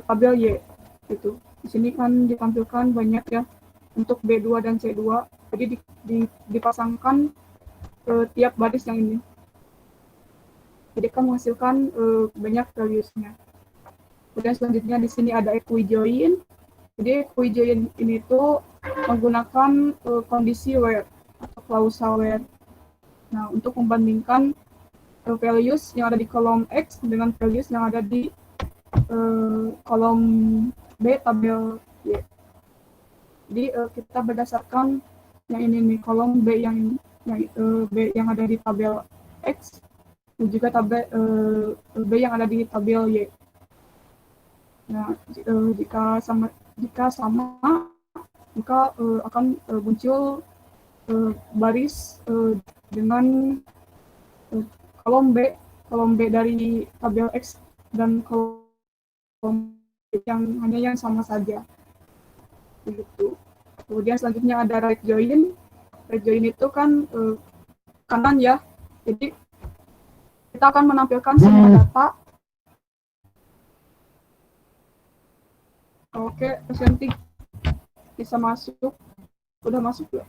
tabel Y gitu. Di sini kan ditampilkan banyak ya untuk B2 dan C2. Jadi dipasangkan tiap baris yang ini. Jadi kan menghasilkan banyak values-nya. Kemudian selanjutnya di sini ada equijoin. Jadi equijoin ini tuh menggunakan kondisi where atau klausa where. Nah, untuk membandingkan values yang ada di kolom X dengan values yang ada di kolom B tabel Y. Jadi kita berdasarkan yang ini nih, kolom B yang ada di tabel X dan juga tabel B yang ada di tabel Y. Nah, jika sama maka akan muncul baris dengan kolom B dari tabel X dan kolom yang sama saja. Begitu. Kemudian selanjutnya ada right join. Right join itu kan kanan ya. Jadi kita akan menampilkan semua data. Oke, presenting bisa masuk. Udah masuk ya?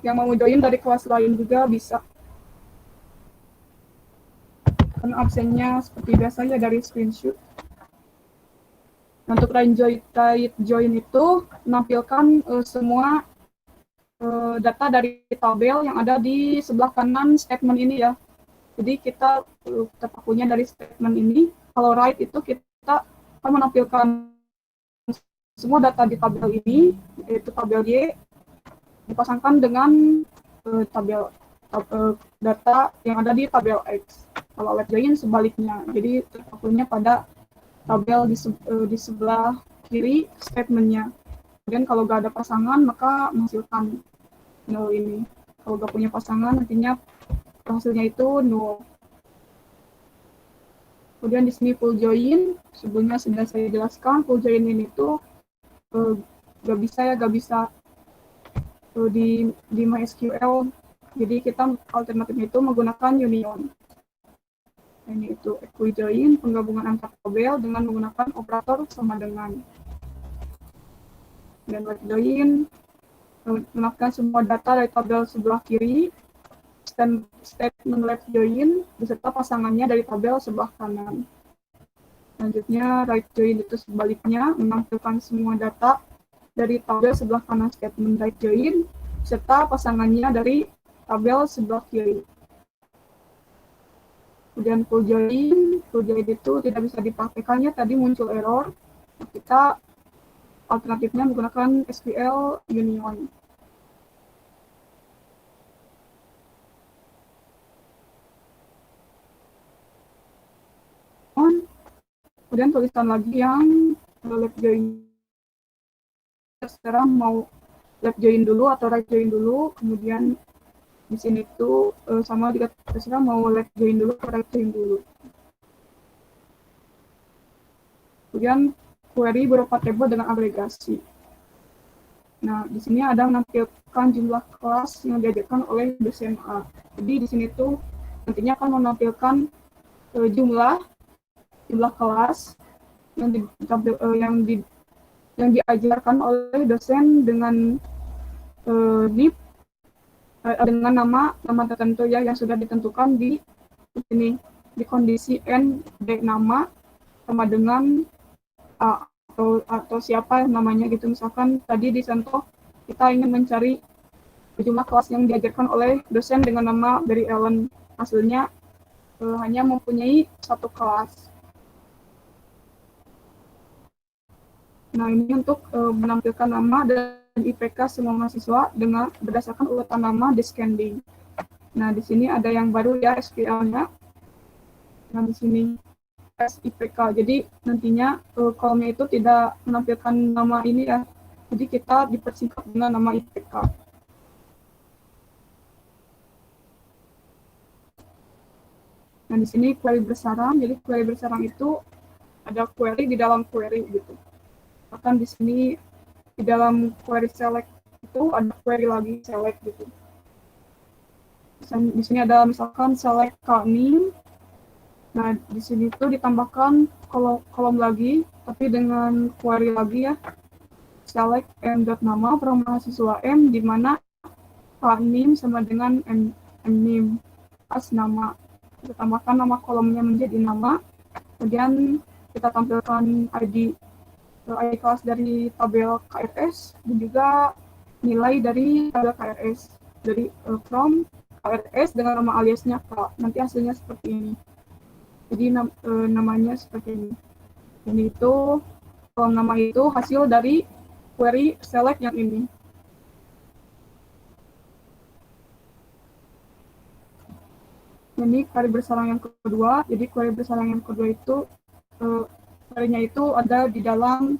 Yang mau join dari kelas lain juga bisa. Karena absennya seperti biasa ya dari screenshot. Untuk right join itu menampilkan semua data dari tabel yang ada di sebelah kanan statement ini ya. Jadi kita terpakunya dari statement ini. Kalau right itu kita akan menampilkan semua data di tabel ini, yaitu tabel Y, dipasangkan dengan tabel data yang ada di tabel X. Kalau left join sebaliknya, jadi terfokusnya pada tabel di sebelah kiri statementnya. Kemudian kalau nggak ada pasangan maka menghasilkan nol ini. Kalau nggak punya pasangan nantinya hasilnya itu nol. Kemudian di sini full join, sebelumnya sudah saya jelaskan full join ini tuh nggak bisa di MySQL. Jadi kita alternatifnya itu menggunakan union. Ini itu equijoin, penggabungan antar tabel dengan menggunakan operator sama dengan. Dan left join menambahkan semua data dari tabel sebelah kiri, statement left join beserta pasangannya dari tabel sebelah kanan. Selanjutnya right join itu sebaliknya, menampilkan semua data dari tabel sebelah kanan statement right join serta pasangannya dari tabel sebelah kiri. Kemudian full join itu tidak bisa dipraktekannya, tadi muncul error. Kita alternatifnya menggunakan SQL union. Kemudian tulisan lagi yang left join. Sekarang mau left join dulu atau right join dulu, kemudian di sini tuh sama juga terserah mau left join dulu atau right join dulu. Kemudian query berupa table dengan agregasi. Nah, di sini ada menampilkan jumlah kelas yang diajarkan oleh dosen A. Jadi di sini tuh nantinya akan menampilkan jumlah kelas yang diajarkan oleh dosen dengan NIP dengan nama tertentu ya yang sudah ditentukan di sini di kondisi n d nama sama dengan a atau siapa namanya gitu. Misalkan tadi di contoh kita ingin mencari jumlah kelas yang diajarkan oleh dosen dengan nama dari Ellen, hasilnya hanya mempunyai satu kelas. Nah, ini untuk menampilkan nama dan IPK semua mahasiswa dengan berdasarkan urutan nama descending. Nah, di sini ada yang baru ya SQL-nya. Nah, di sini IPK. Jadi nantinya kolomnya itu tidak menampilkan nama ini ya. Jadi kita dipersingkat dengan nama IPK. Nah, di sini query bersarang. Jadi query bersarang itu ada query di dalam query gitu. Bahkan di sini di dalam query select itu ada query lagi select gitu. Di sini ada misalkan select name. Nah, di sini tuh ditambahkan kolom lagi, tapi dengan query lagi ya. Select m.nama from mahasiswa M, di mana name sama dengan name as nama. Kita tambahkan nama kolomnya menjadi nama. Kemudian kita tampilkan ID kelas dari tabel KRS dan juga nilai dari tabel KRS dari from KRS dengan nama aliasnya K. Nanti hasilnya seperti ini. Jadi namanya seperti ini. Ini itu kolom nama itu hasil dari query select yang ini. Ini query bersarang yang kedua. Jadi query bersarang yang kedua itu query-nya itu ada di dalam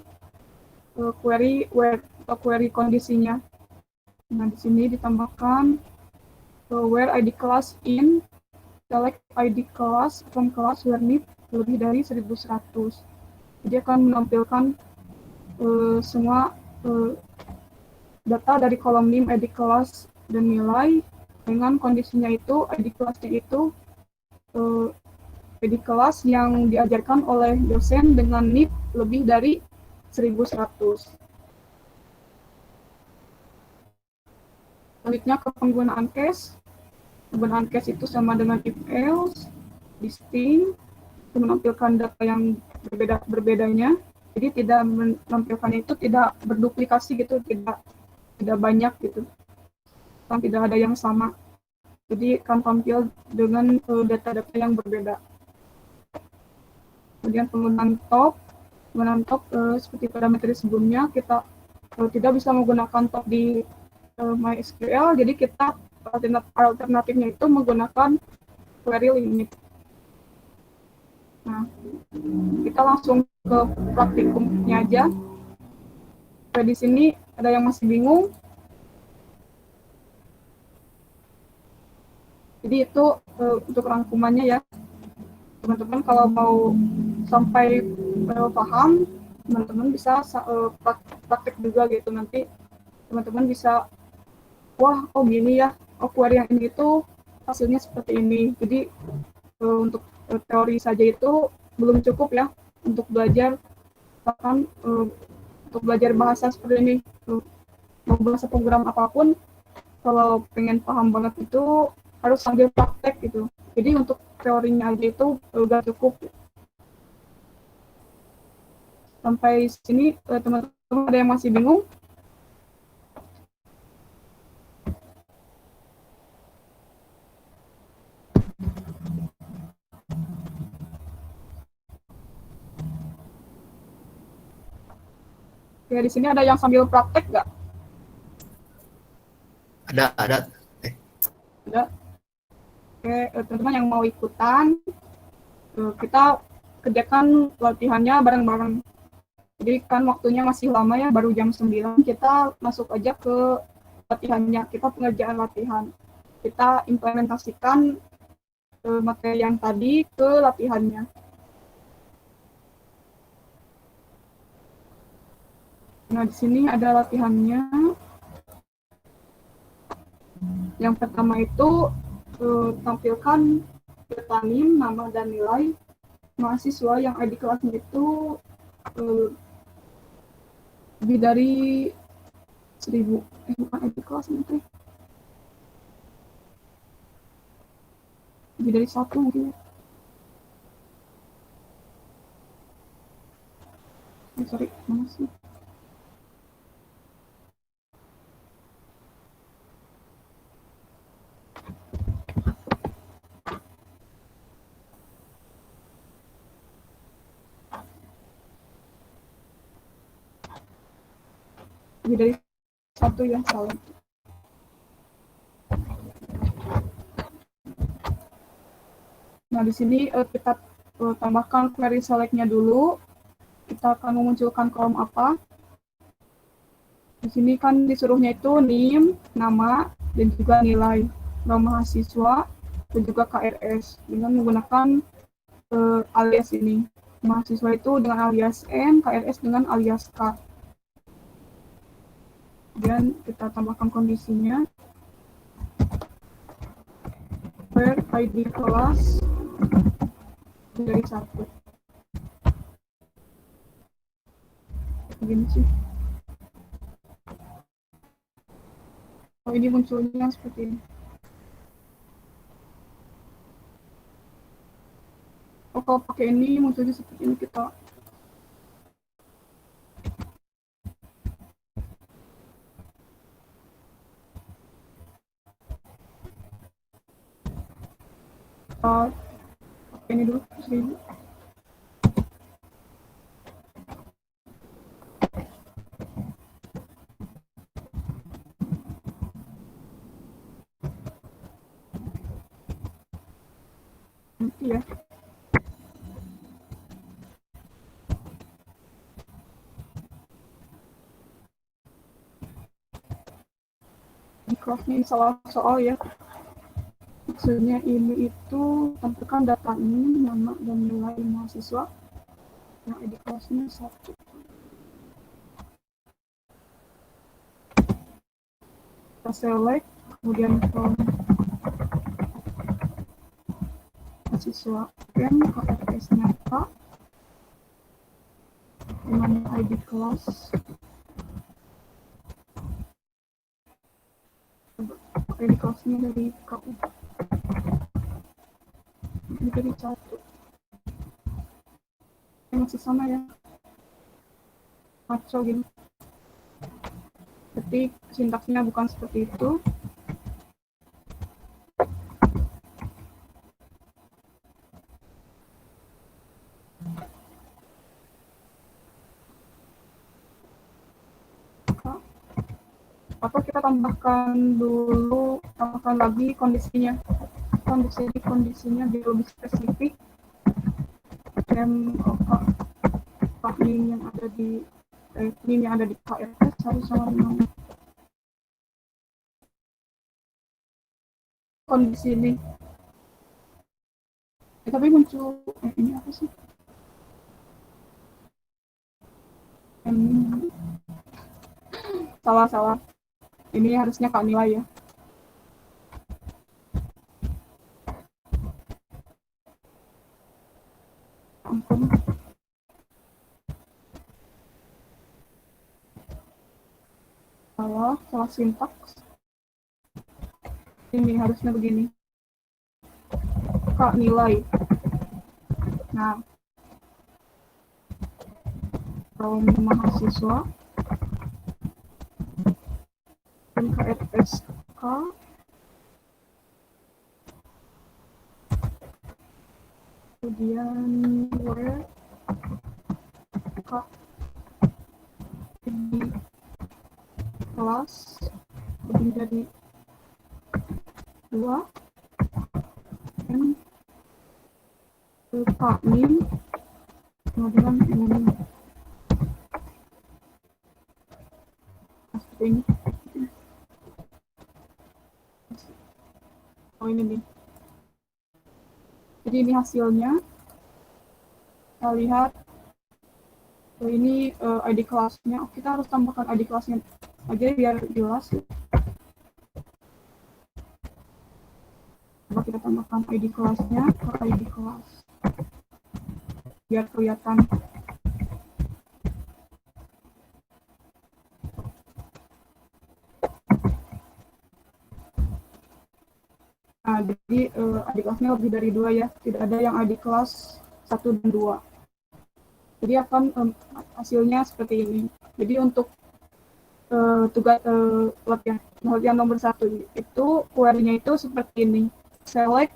query where atau query kondisinya. Nah, di sini ditambahkan where ID class in select ID class from class where need lebih dari 1100. Jadi akan menampilkan semua data dari kolom name, ID class dan nilai dengan kondisinya itu ID class-nya itu ID kelas yang diajarkan oleh dosen dengan NIP lebih dari 1100. Selanjutnya ke penggunaan case. Penggunaan case itu sama dengan if else, distinct, menampilkan data yang berbedanya. Jadi tidak menampilkan itu tidak berduplikasi gitu, tidak banyak gitu. Kan tidak ada yang sama. Jadi akan tampil dengan data-data yang berbeda. Kemudian penggunaan top seperti pada materi sebelumnya kita tidak bisa menggunakan top di MySQL, jadi kita alternatifnya itu menggunakan query limit. Nah, kita langsung ke praktikumnya aja. Di sini ada yang masih bingung. Jadi itu untuk rangkumannya ya. Teman-teman kalau mau sampai paham, teman-teman bisa praktek juga gitu. Nanti teman-teman bisa, wah, oh gini ya, oh query yang ini itu hasilnya seperti ini. Jadi untuk teori saja itu belum cukup ya untuk belajar, bahkan untuk belajar bahasa seperti ini, mau bahasa program apapun, kalau pengen paham banget itu harus sambil praktek gitu. Jadi untuk teorinya aja itu udah cukup. Sampai sini teman-teman ada yang masih bingung? Ya, di sini ada yang sambil praktek nggak? Ada. Ada. Oke, teman-teman yang mau ikutan, kita kerjakan latihannya bareng-bareng. Jadi kan waktunya masih lama ya, baru jam 9, kita masuk aja ke latihannya, kita pengerjaan latihan. Kita implementasikan materi yang tadi ke latihannya. Nah, di sini ada latihannya. Yang pertama itu tampilkan data NIM, nama dan nilai mahasiswa yang ID kelasnya itu lebih dari 1000, bukan ID kelas nanti, lebih dari 1 mungkin. Sorry, mana sih? Lebih dari 1 ya, salah. Nah, di sini kita tambahkan query select-nya dulu. Kita akan memunculkan kolom apa. Di sini kan disuruhnya itu NIM, nama, dan juga nilai, nama mahasiswa, dan juga KRS dengan menggunakan alias ini. Mahasiswa itu dengan alias N, KRS dengan alias K. Kemudian kita tambahkan kondisinya. Where ID kelas dari 1. Begini sih. Oh, ini munculnya seperti ini. Oh, kalau pakai ini munculnya seperti ini kita. Pakai ini dulu, 1000. Nanti ya. Di kelasnya salah soal ya. Maksudnya ini itu tampilkan data ini, nama dan nilai mahasiswa yang ID kelasnya 1. Kita select, kemudian from mahasiswa N, KRS-nya K, dengan ID kelas. ID kelasnya dari KU. Ini dari 1. Ini masih sama ya. Maco gini. Tapi sintaksnya bukan seperti itu. Atau kita tambahkan lagi kondisinya. Kondisinya biar lebih spesifik. NIM yang ada di NIM yang ada di KRS harus sama dengan kondisi ini. Tapi muncul ini apa sih? Salah. Ini harusnya Kak nilai ya. Ampun. Salah sintaks. Ini harusnya begini. Kak nilai. Nah, kaum mahasiswa dan KRSK kemudian where Kak di kelas lebih dari 2 dan Kak NIM kemudian ini seperti ini. Oh ini nih. Jadi ini hasilnya. Kita lihat ini ID kelasnya. Kita harus tambahkan ID kelasnya aja biar jelas. Coba kita tambahkan ID kelasnya ke ID kelas biar kelihatan. Nah, jadi adik kelasnya lebih dari 2 ya, tidak ada yang adik kelas 1 dan 2. Jadi akan hasilnya seperti ini. Jadi untuk tugas latihan nomor 1 itu query-nya itu seperti ini. Select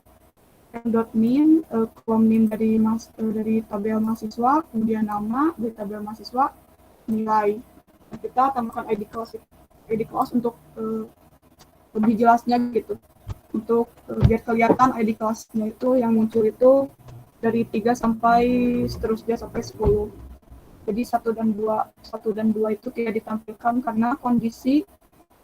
m.min kolom NIM dari tabel mahasiswa, kemudian nama dari tabel mahasiswa, nilai. Nah, kita tambahkan ID kelas untuk lebih jelasnya gitu. Untuk biar kelihatan ID kelasnya itu yang muncul itu dari 3 sampai seterusnya sampai 10. Jadi 1 dan 2 itu tidak ditampilkan karena kondisi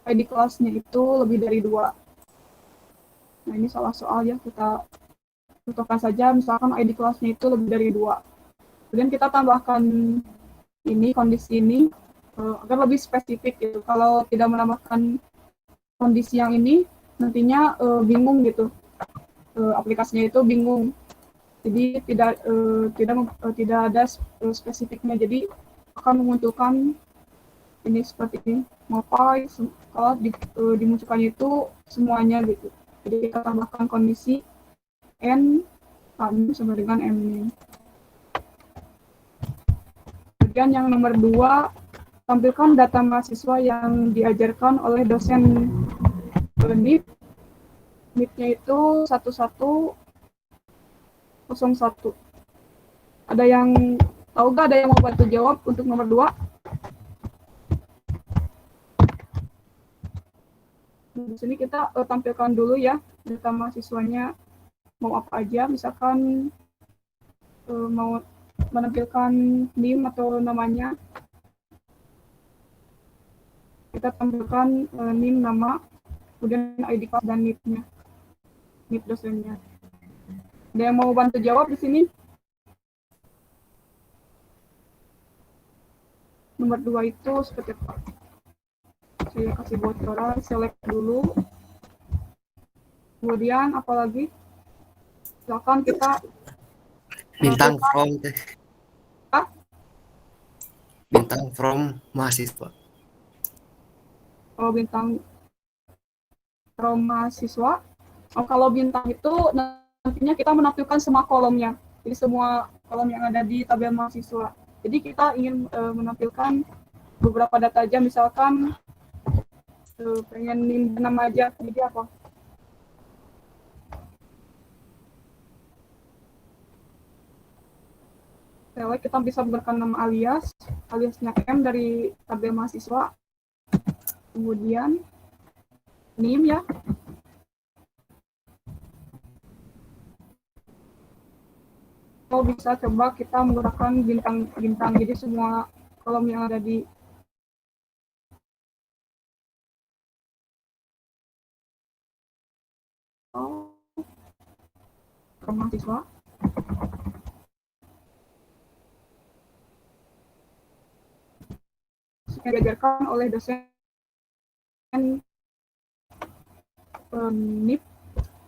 ID kelasnya itu lebih dari 2. Nah, ini salah soal ya, kita contohkan saja misalkan ID kelasnya itu lebih dari 2. Kemudian kita tambahkan ini kondisi ini agar lebih spesifik gitu. Kalau tidak menambahkan kondisi yang ini nantinya bingung gitu, aplikasinya itu bingung, jadi tidak ada spesifiknya, jadi akan memunculkan ini seperti ini, Mopai kalau dimunculkan itu semuanya gitu. Jadi kita tambahkan kondisi n sama dengan m. Kemudian yang nomor 2, tampilkan data mahasiswa yang diajarkan oleh dosen NIP-nya itu 1101. Ada yang tahu nggak, ada yang mau bantu jawab untuk nomor 2? Di sini kita tampilkan dulu ya data mahasiswanya mau apa aja, misalkan mau menampilkan NIM atau namanya, kita tampilkan NIM nama, kemudian ID kelas dan NIP-nya, NIP dosennya. Ada yang mau bantu jawab di sini? Nomor 2 itu seperti apa? Saya kasih bocoran, select dulu. Kemudian apalagi? Silakan kita Bintang from Ah? bintang from mahasiswa. Kalau bintang from mahasiswa, kalau bintang itu nantinya kita menampilkan semua kolomnya. Jadi semua kolom yang ada di tabel mahasiswa. Jadi kita ingin menampilkan beberapa data aja, misalkan pengen NIM nama aja, jadi apa? Select, kita bisa memberikan nama aliasnya M dari tabel mahasiswa. Kemudian NIM ya. atau bisa coba kita menggunakan bintang-bintang. Jadi semua kolom yang ada di ke mahasiswa yang diajarkan oleh dosen NIP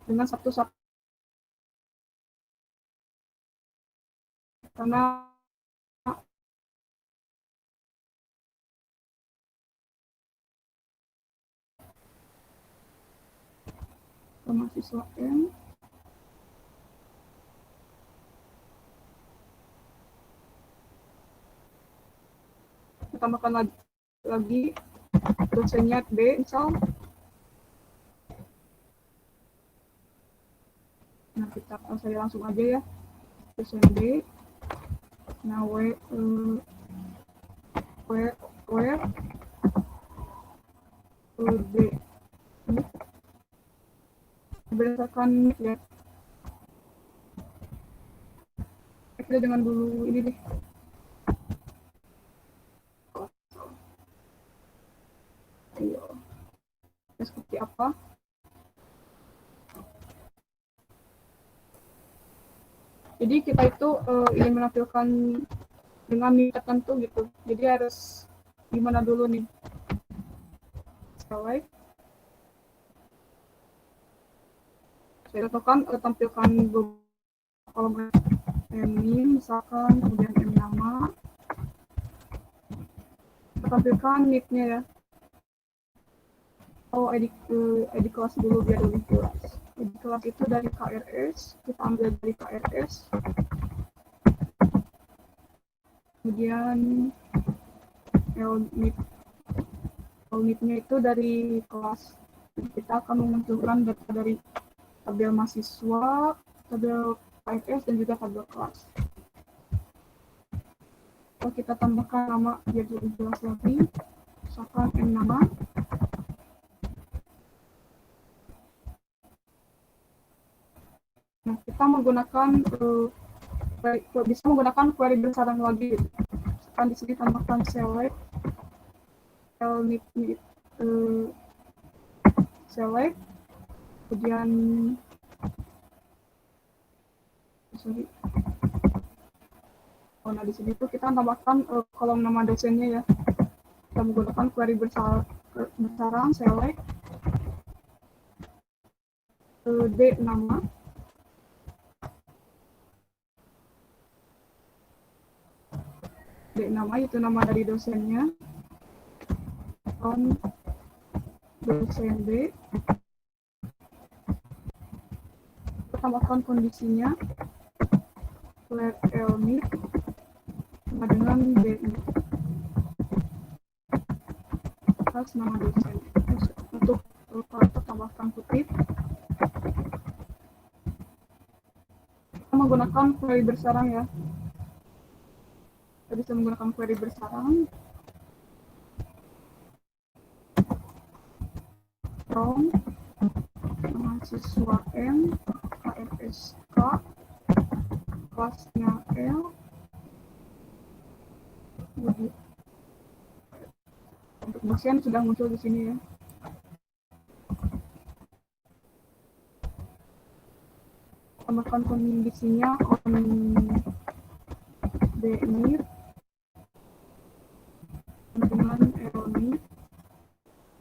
dengan satu-satu, karena mahasiswa N tambahkan lagi dosennya B misal. Nah, saya langsung aja ya, dosen B. Nah, D berdasarkan ya, kita dengan dulu ini deh. Ayo, seperti apa? Jadi kita itu ingin menampilkan dengan nih tertentu gitu. Jadi harus gimana dulu nih? Select. Saya tentukan tampilkan kolom ini, misalkan, kemudian M nama. Kita tampilkan nick-nya ya. Oh, ID kelas dulu biar lebih jelas. ID kelas itu dari KRS, kita ambil dari KRS. Kemudian LNIP-nya itu dari kelas. Jadi kita akan memunculkan data dari tabel mahasiswa, tabel KRS, dan juga tabel kelas. Kalau kita tambahkan nama biar lebih jelas lagi, misalkan M nama. Nah, kita menggunakan bisa menggunakan query bersarang lagi. Misalkan di sini tambahkan select select, kemudian nah di sini tuh kita tambahkan kolom nama dosennya ya. Kita menggunakan query bersarang select D nama. D nama itu nama dari dosennya. Dosen B. Kita tambahkan kondisinya. Let LNIP sama dengan D atas nama dosen. Untuk karakter tambahkan kutip. Kita menggunakan query bersarang ya. Kita bisa menggunakan query bersarang. From mahasiswa M, KRSK, kelasnya L. Untuk dosen sudah muncul di sini ya. Tambahkan kondisinya on DNIP dengan LNIP.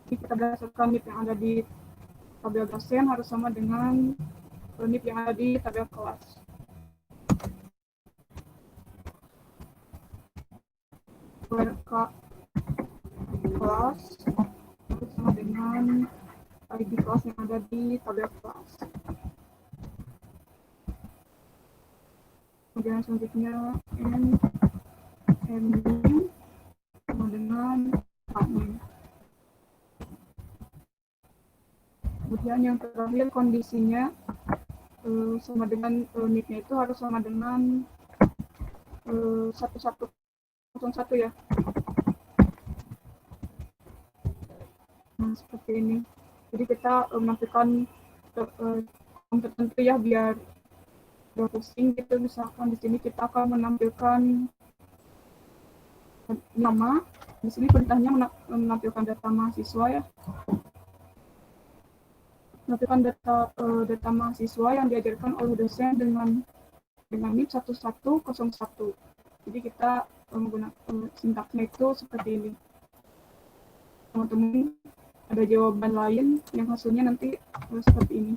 Jadi kita berdasarkan NIP yang ada di tabel dosen harus sama dengan NIP yang ada di tabel kelas. Kelas harus sama dengan ID kelas yang ada di tabel kelas. Kemudian selanjutnya N sama dengan admin. Kemudian yang terakhir kondisinya sama dengan NIP-nya itu harus sama dengan 1101 ya. Nah, seperti ini. Jadi kita menampilkan tertentu ya biar udah pusing gitu, misalkan di sini kita akan menampilkan nama. Di sini perintahnya menampilkan data mahasiswa ya. Menampilkan data mahasiswa yang diajarkan oleh dosen dengan NIP 1101. Jadi kita menggunakan sintaksnya itu seperti ini. Teman-teman ada jawaban lain yang hasilnya nanti seperti ini.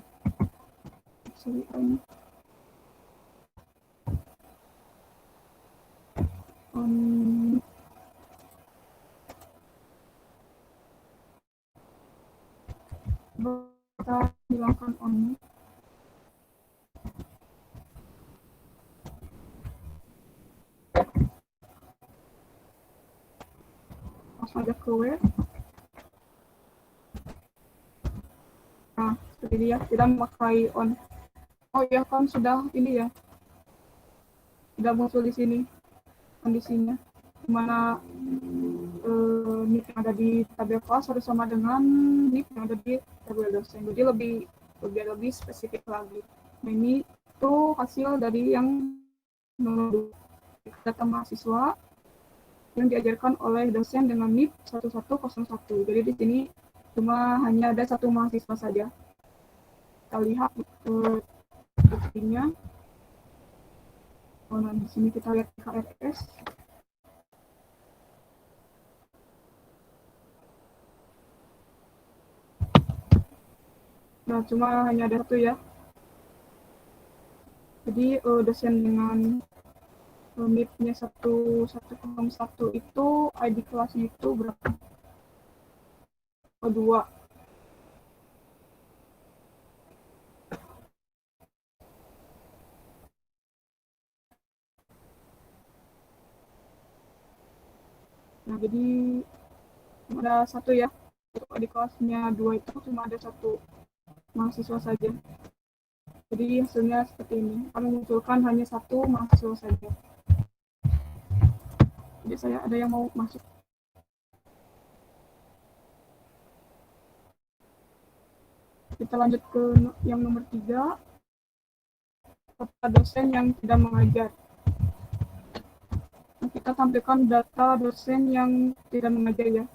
Kita hilangkan on. Langsung aja ke web. Nah, seperti ini ya, tidak memakai on. Oh ya, kan sudah ini ya, sudah muncul di sini kondisinya, dimana NIP yang ada di tabel kelas harus sama dengan NIP yang ada di tabel dosen. Jadi lebih spesifik lagi. Nah, ini tuh hasil dari yang nomor 2, data mahasiswa yang diajarkan oleh dosen dengan NIP 1101. Jadi di sini cuma hanya ada satu mahasiswa saja. Kita lihat buktinya. Nah, di sini kita lihat KRS. Nah, cuma hanya ada satu ya. Jadi dosen dengan NIP-nya 1101 itu ID kelasnya itu berapa? 2. Nah, jadi ada satu ya. Di kelasnya 2 itu cuma ada satu mahasiswa saja. Jadi hasilnya seperti ini. Kami munculkan hanya satu mahasiswa saja. Jadi ada yang mau masuk. Kita lanjut ke yang nomor 3. Data dosen yang tidak mengajar. Nah, kita tampilkan data dosen yang tidak mengajar ya.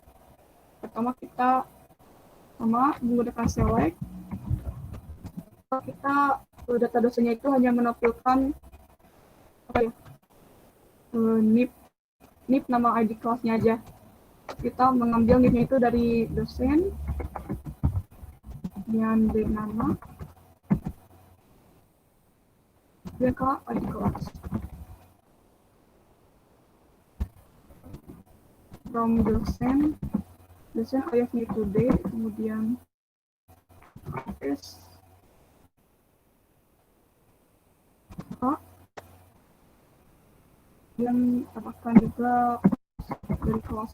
Pertama kita menggunakan select. Kita data dosennya itu hanya menampilkan NIP nama ID kelasnya aja. Kita mengambil NIP-nya itu dari dosen, kemudian B nama, kemudian ke ID kelas. From dosen I have new today, kemudian S A, dan tambahkan juga dari kelas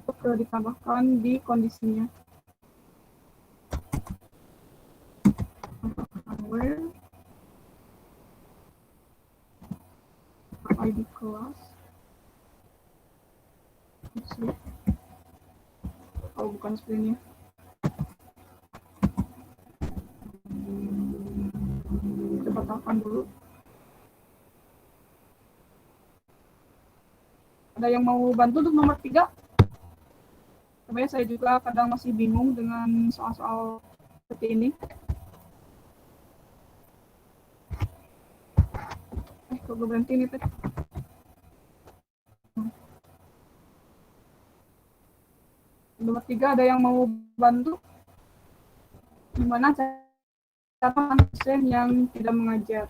untuk ditambahkan di kondisinya. Where ID kelas. Oh, bukan screen-nya. Coba tahan dulu. Ada yang mau bantu untuk nomor 3? Sebenarnya saya juga kadang masih bingung dengan soal-soal seperti ini. Kok gue berhenti nih, Teh? Nomor 3 ada yang mau bantu? Gimana cara dosen yang tidak mengajar?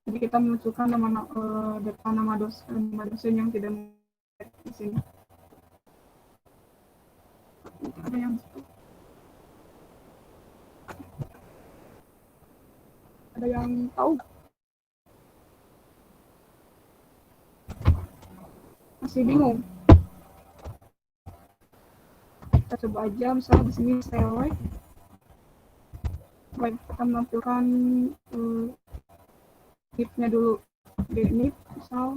Jadi kita memunculkan nama dosen yang tidak mengajar di sini. Ada yang tahu? Masih bingung? Kita coba aja, misalnya di sini select. Baik, kita menampilkan NIP-nya dulu. NIP misal,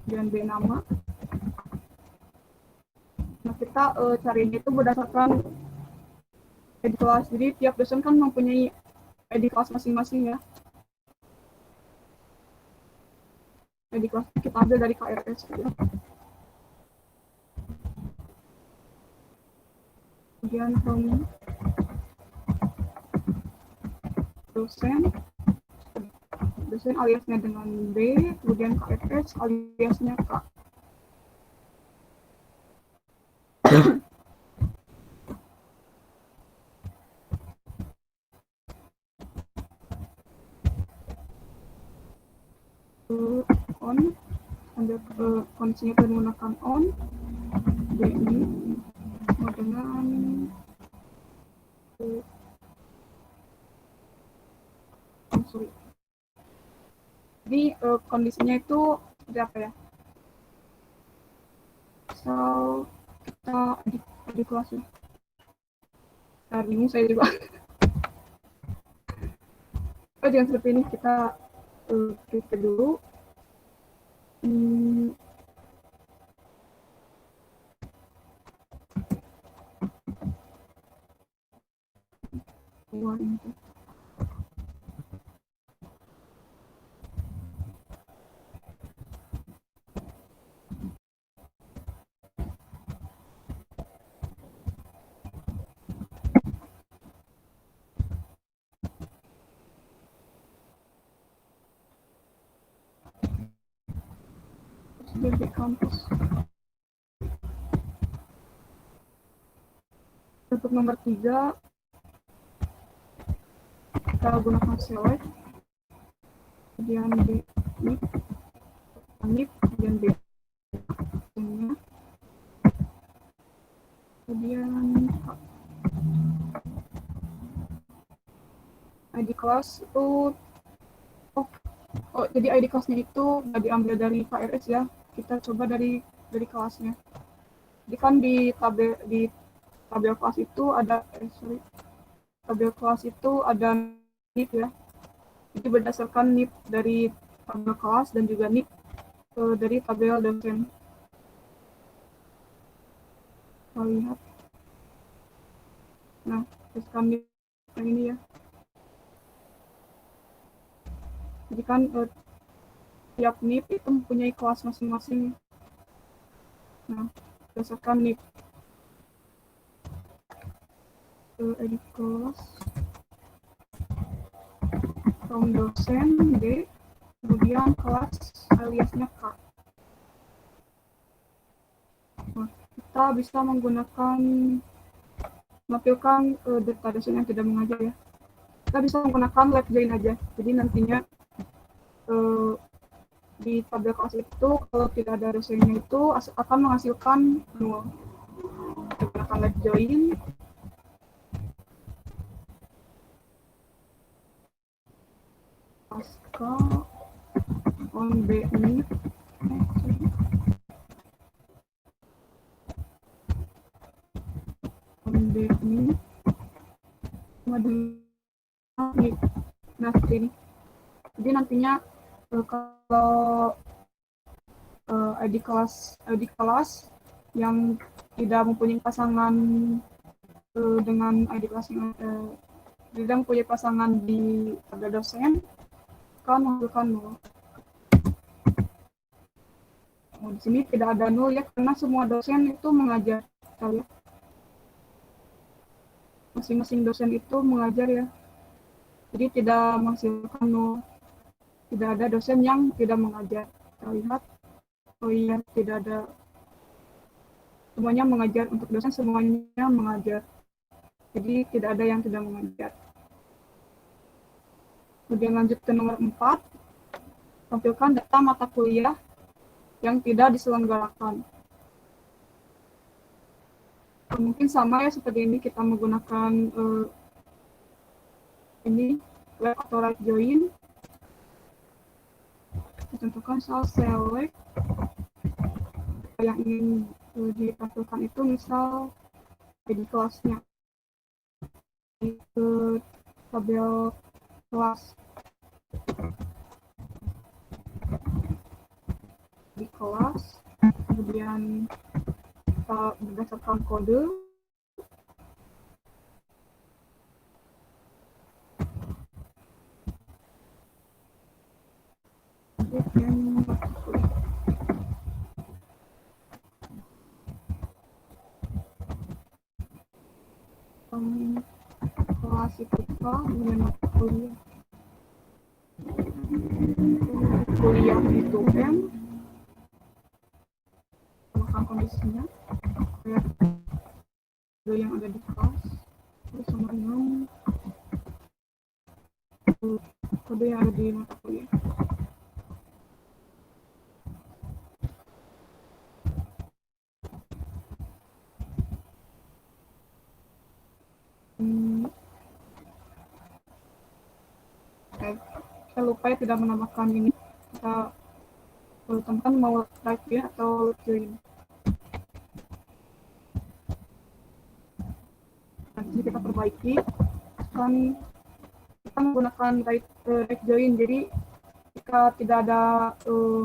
dan B nama. Nah, kita carinya itu berdasarkan ID kelas. Jadi tiap dosen kan mempunyai ID kelas masing-masing ya. ID kelas kita ambil dari KRS gitu. Kemudian from dosen aliasnya dengan B, kemudian KRS aliasnya K. On, ambil kondisinya itu menggunakan on, BI, sama dengan sorry. Jadi kondisinya itu seperti apa ya? So kita di kelas ya. Nah, bingung saya juga. Oh, jangan seperti ini, kita klik dulu. Dari kampus. Untuk nomor 3 kita gunakan select, kemudian B, kemudian B, kemudian ID class itu jadi ID kelasnya itu nggak diambil dari KRS ya, kita coba dari kelasnya. Jadi kan di tabel kelas itu ada tabel kelas itu ada NIP ya. Jadi berdasarkan NIP dari tabel kelas dan juga NIP dari tabel dosen. Kita lihat. Nah, berdasarkan NIP yang ini ya. Jadi kan tiap NIP itu mempunyai kelas masing-masing. Nah, berdasarkan NIP edit kelas from dosen D, kemudian kelas aliasnya K. Nah, kita bisa menggunakan menampilkan data dosen yang tidak mengajar ya. Kita bisa menggunakan left join aja. Jadi nantinya di tabel kelas itu kalau tidak ada dosennya itu akan menghasilkan nol. Kita gunakan left join. Pasca on B ini on B ini nah seperti ini. Jadi nantinya kalau ID kelas yang tidak mempunyai pasangan dengan ID kelas yang tidak mempunyai pasangan di tabel dosen kan menghasilkan nol. Nah, di sini tidak ada nol ya karena semua dosen itu mengajar. Ya. Masing-masing dosen itu mengajar ya. Jadi tidak menghasilkan nol. Tidak ada dosen yang tidak mengajar. Kita lihat. Oh iya, tidak ada. Semuanya mengajar. Untuk dosen semuanya mengajar. Jadi tidak ada yang tidak mengajar. Kemudian lanjut ke nomor 4. Tampilkan data mata kuliah yang tidak diselenggarakan. Mungkin sama ya seperti ini, kita menggunakan ini left atau right join. Tentukan soal select yang ingin ditampilkan itu misal ID kelasnya ke tabel kelas di kelas, kemudian data berdasarkan kode. Kelas IPK dengan mata kuliah. Kuliah itu kan sama kondisinya kayak kode yang ada di kelas terus sama dengan kode yang ada di mata kuliah. Saya lupa ya tidak menambahkan ini. Kita teman-teman mau like ya atau join. Nanti kita perbaiki. Kan kita menggunakan right join, jadi jika tidak ada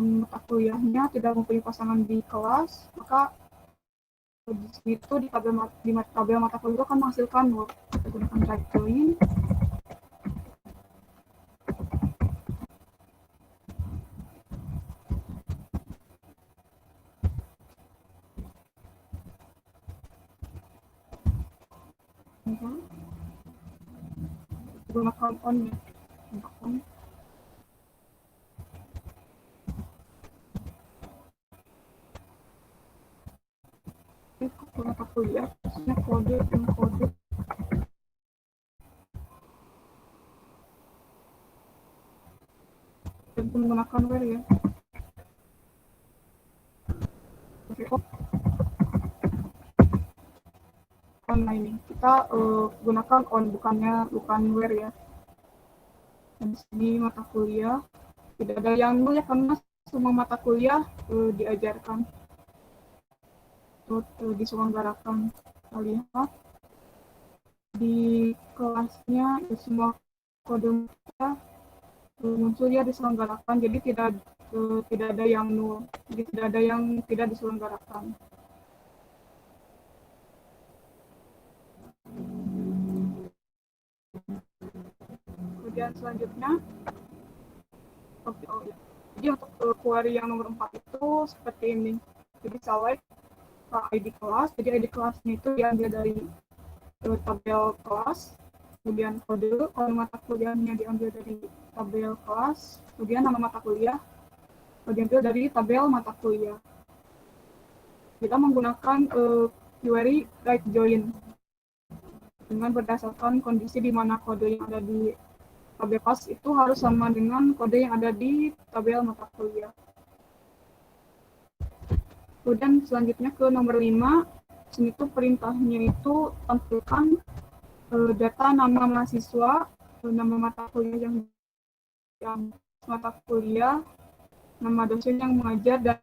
mata kuliahnya, tidak mempunyai pasangan di kelas, maka di situ di tabel mata kuliah akan menghasilkan nol. Kita gunakan right join. Gunakan on ya. On. Mata kuliah, kode dan kode. Dan menggunakan where ya. Oke, online kita gunakan on bukan where ya. Dan di sini mata kuliah tidak ada yang nol ya, karena semua mata kuliah diajarkan atau diselenggarakan. Kita lihat di kelasnya semua kode kita muncul ya diselenggarakan, jadi tidak ada yang nol, jadi tidak ada yang tidak diselenggarakan. Kemudian selanjutnya, jadi untuk query yang nomor 4 itu seperti ini. Jadi select ID kelas, jadi ID kelasnya itu diambil dari tabel kelas, kemudian kode, kalau mata kuliahnya diambil dari tabel kelas, kemudian nama mata kuliah diambil dari tabel mata kuliah. Kita menggunakan query right join dengan berdasarkan kondisi di mana kode yang ada di tabel kelas itu harus sama dengan kode yang ada di tabel mata kuliah. Kemudian selanjutnya ke nomor 5, sini tuh perintahnya itu tampilkan data nama mahasiswa, nama mata kuliah yang mata kuliah, nama dosen yang mengajar, dan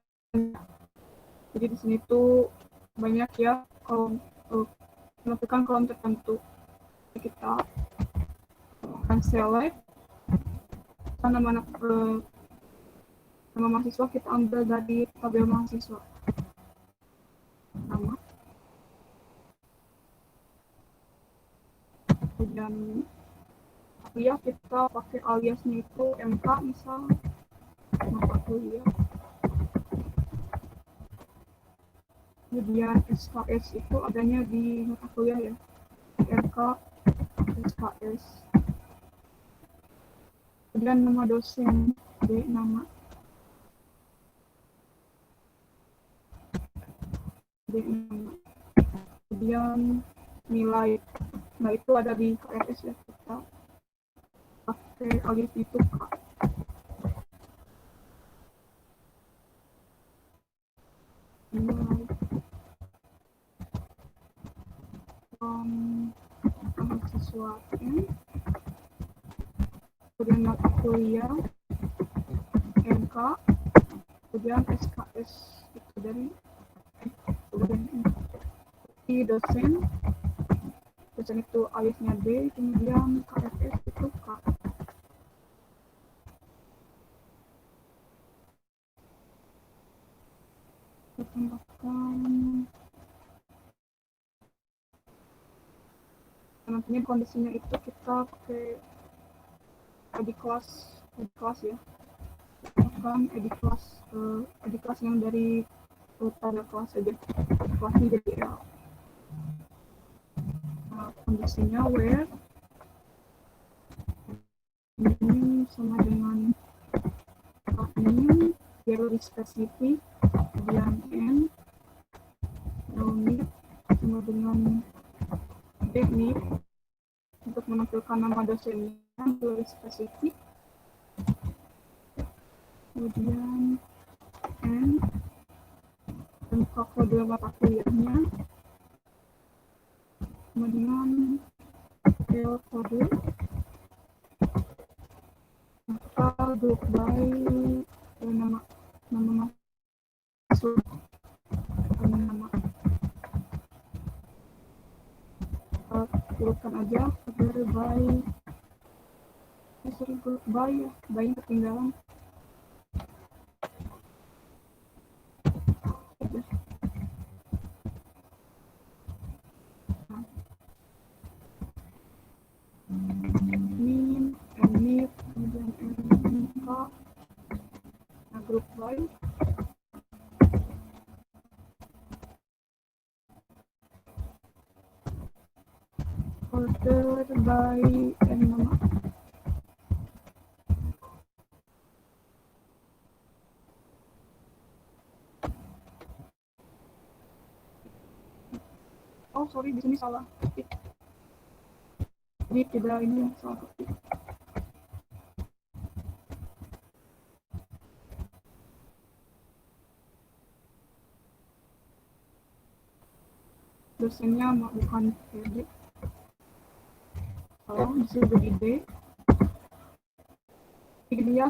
jadi di sini tuh banyak ya kolom menampilkan kolom tertentu. Kita akan select nama mahasiswa, kita ambil dari tabel mahasiswa. Nama. Kemudian kuliah kita pakai aliasnya itu MK misal mata kuliah. Kemudian SKS itu adanya di mata kuliah ya, RK SKS. Kemudian nama dosen, nama kemudian nilai, nah itu ada di KRS ya, kita pakai alias itu K. Nilai mahasiswa N, kemudian mata kuliah MK, kemudian SKS itu dari dosen itu aliasnya B, kemudian KFS itu K. Kita tambahkan ini kondisinya itu kita pakai ID class ya, akan ID class yang dari tanda kelas saja, kelasnya jadi L. Kondisinya where ini sama dengan ini very spesifik, kemudian n unit sama dengan teknik untuk menampilkan nama dosennya very spesifik, kemudian n untuk kode mata kuliahnya, kemudian L kode, maka grup by nama masuk nama tuliskan aja kode by grup by yang ketinggalan. Min, emit, kemudian mk, grup by, order by nama. Oh sorry, di sini salah ketik. Jadi tidak, ini salah ketik. Dosennya bukan PD. Salah, disitu jadi D. Jadi dia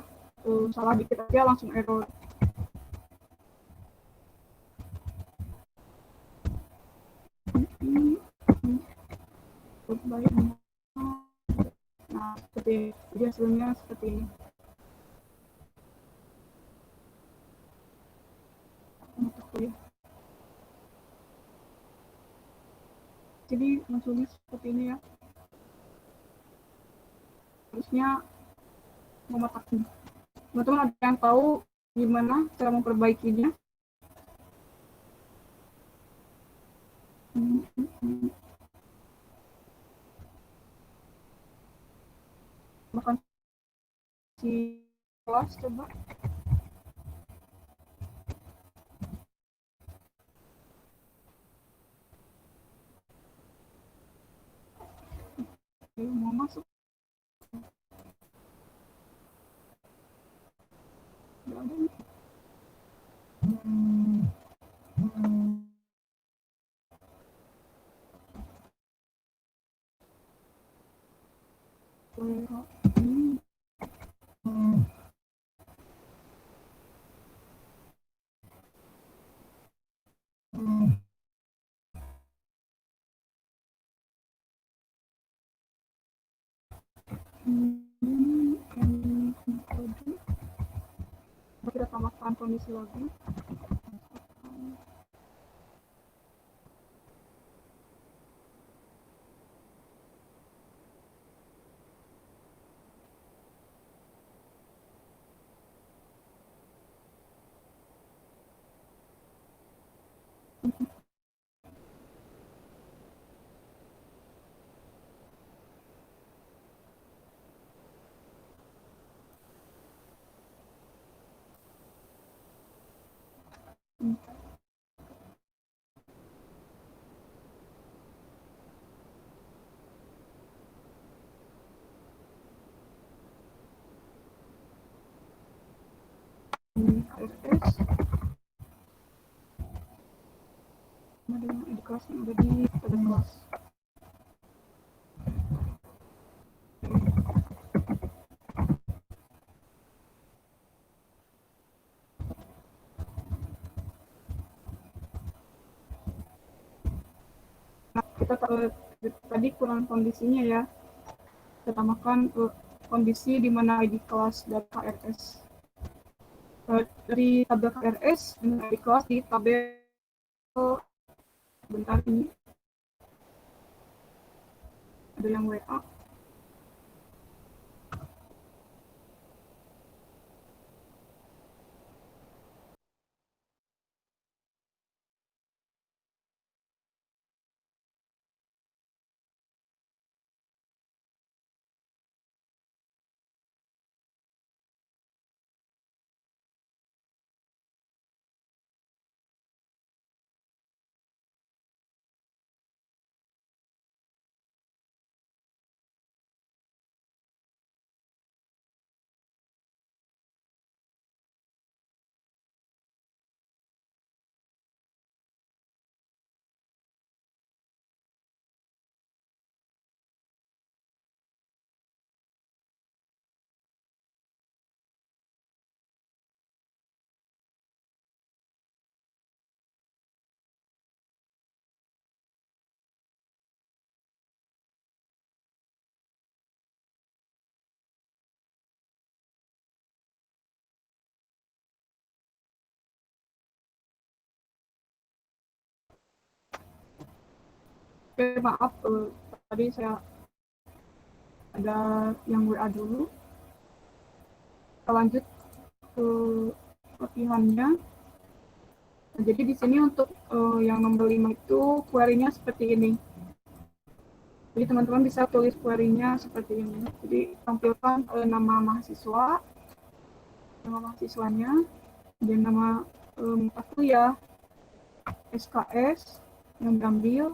salah dikit aja langsung error. Baik. Nah, seperti dia hasilnya seperti ini. Jadi munculnya seperti ini ya. Harusnya memetakan. Teman-teman ada yang tahu gimana cara memperbaikinya? Bahkan si kelas coba. Oke, mau masuk. Gak ada nih. Kita tambahkan kondisi lagi. KRS dengan ID kelas yang ada di pada kelas. Nah, kita tadi kurang kondisinya ya. Kita tambahkan kondisi di mana ID kelas dan KRS. Dari tabel KRS dengan ID kelas di tabel bentar ini ada yang WA. Oke, maaf, tadi saya ada yang WA dulu. Kita lanjut ke latihannya. Nah, jadi di sini untuk yang nomor 5 itu query-nya seperti ini. Jadi teman-teman bisa tulis query-nya seperti ini. Jadi tampilkan nama mahasiswanya, dan nama mata kuliah, SKS yang diambil,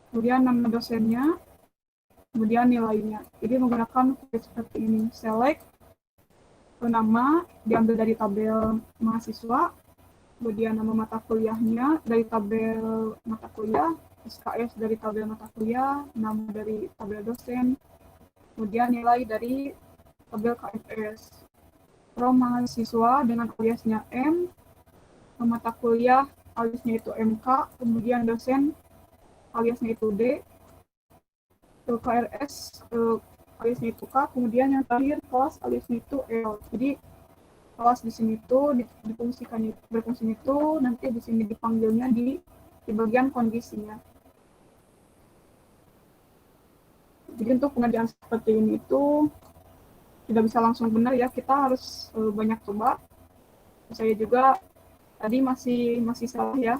kemudian nama dosennya, kemudian nilainya. Jadi menggunakan query seperti ini. Select nama diambil dari tabel mahasiswa, kemudian nama mata kuliahnya dari tabel mata kuliah, SKS dari tabel mata kuliah, nama dari tabel dosen, kemudian nilai dari tabel KFS. From mahasiswa dengan aliasnya M, mata kuliah aliasnya itu MK, kemudian dosen aliasnya itu D, KRS aliasnya itu K, kemudian yang terakhir kelas aliasnya itu L. Jadi kelas di sini tuh berfungsinya itu nanti di sini dipanggilnya di bagian kondisinya. Jadi untuk pengerjaan seperti ini itu tidak bisa langsung benar ya, kita harus banyak coba. Saya juga tadi masih salah ya,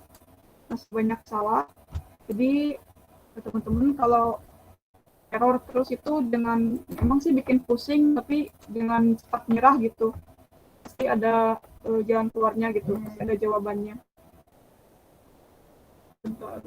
masih banyak salah. Jadi teman-teman kalau error terus itu dengan emang sih bikin pusing, tapi dengan cepat nyerah gitu. Pasti ada jalan keluarnya gitu, pasti ada jawabannya. Bentar.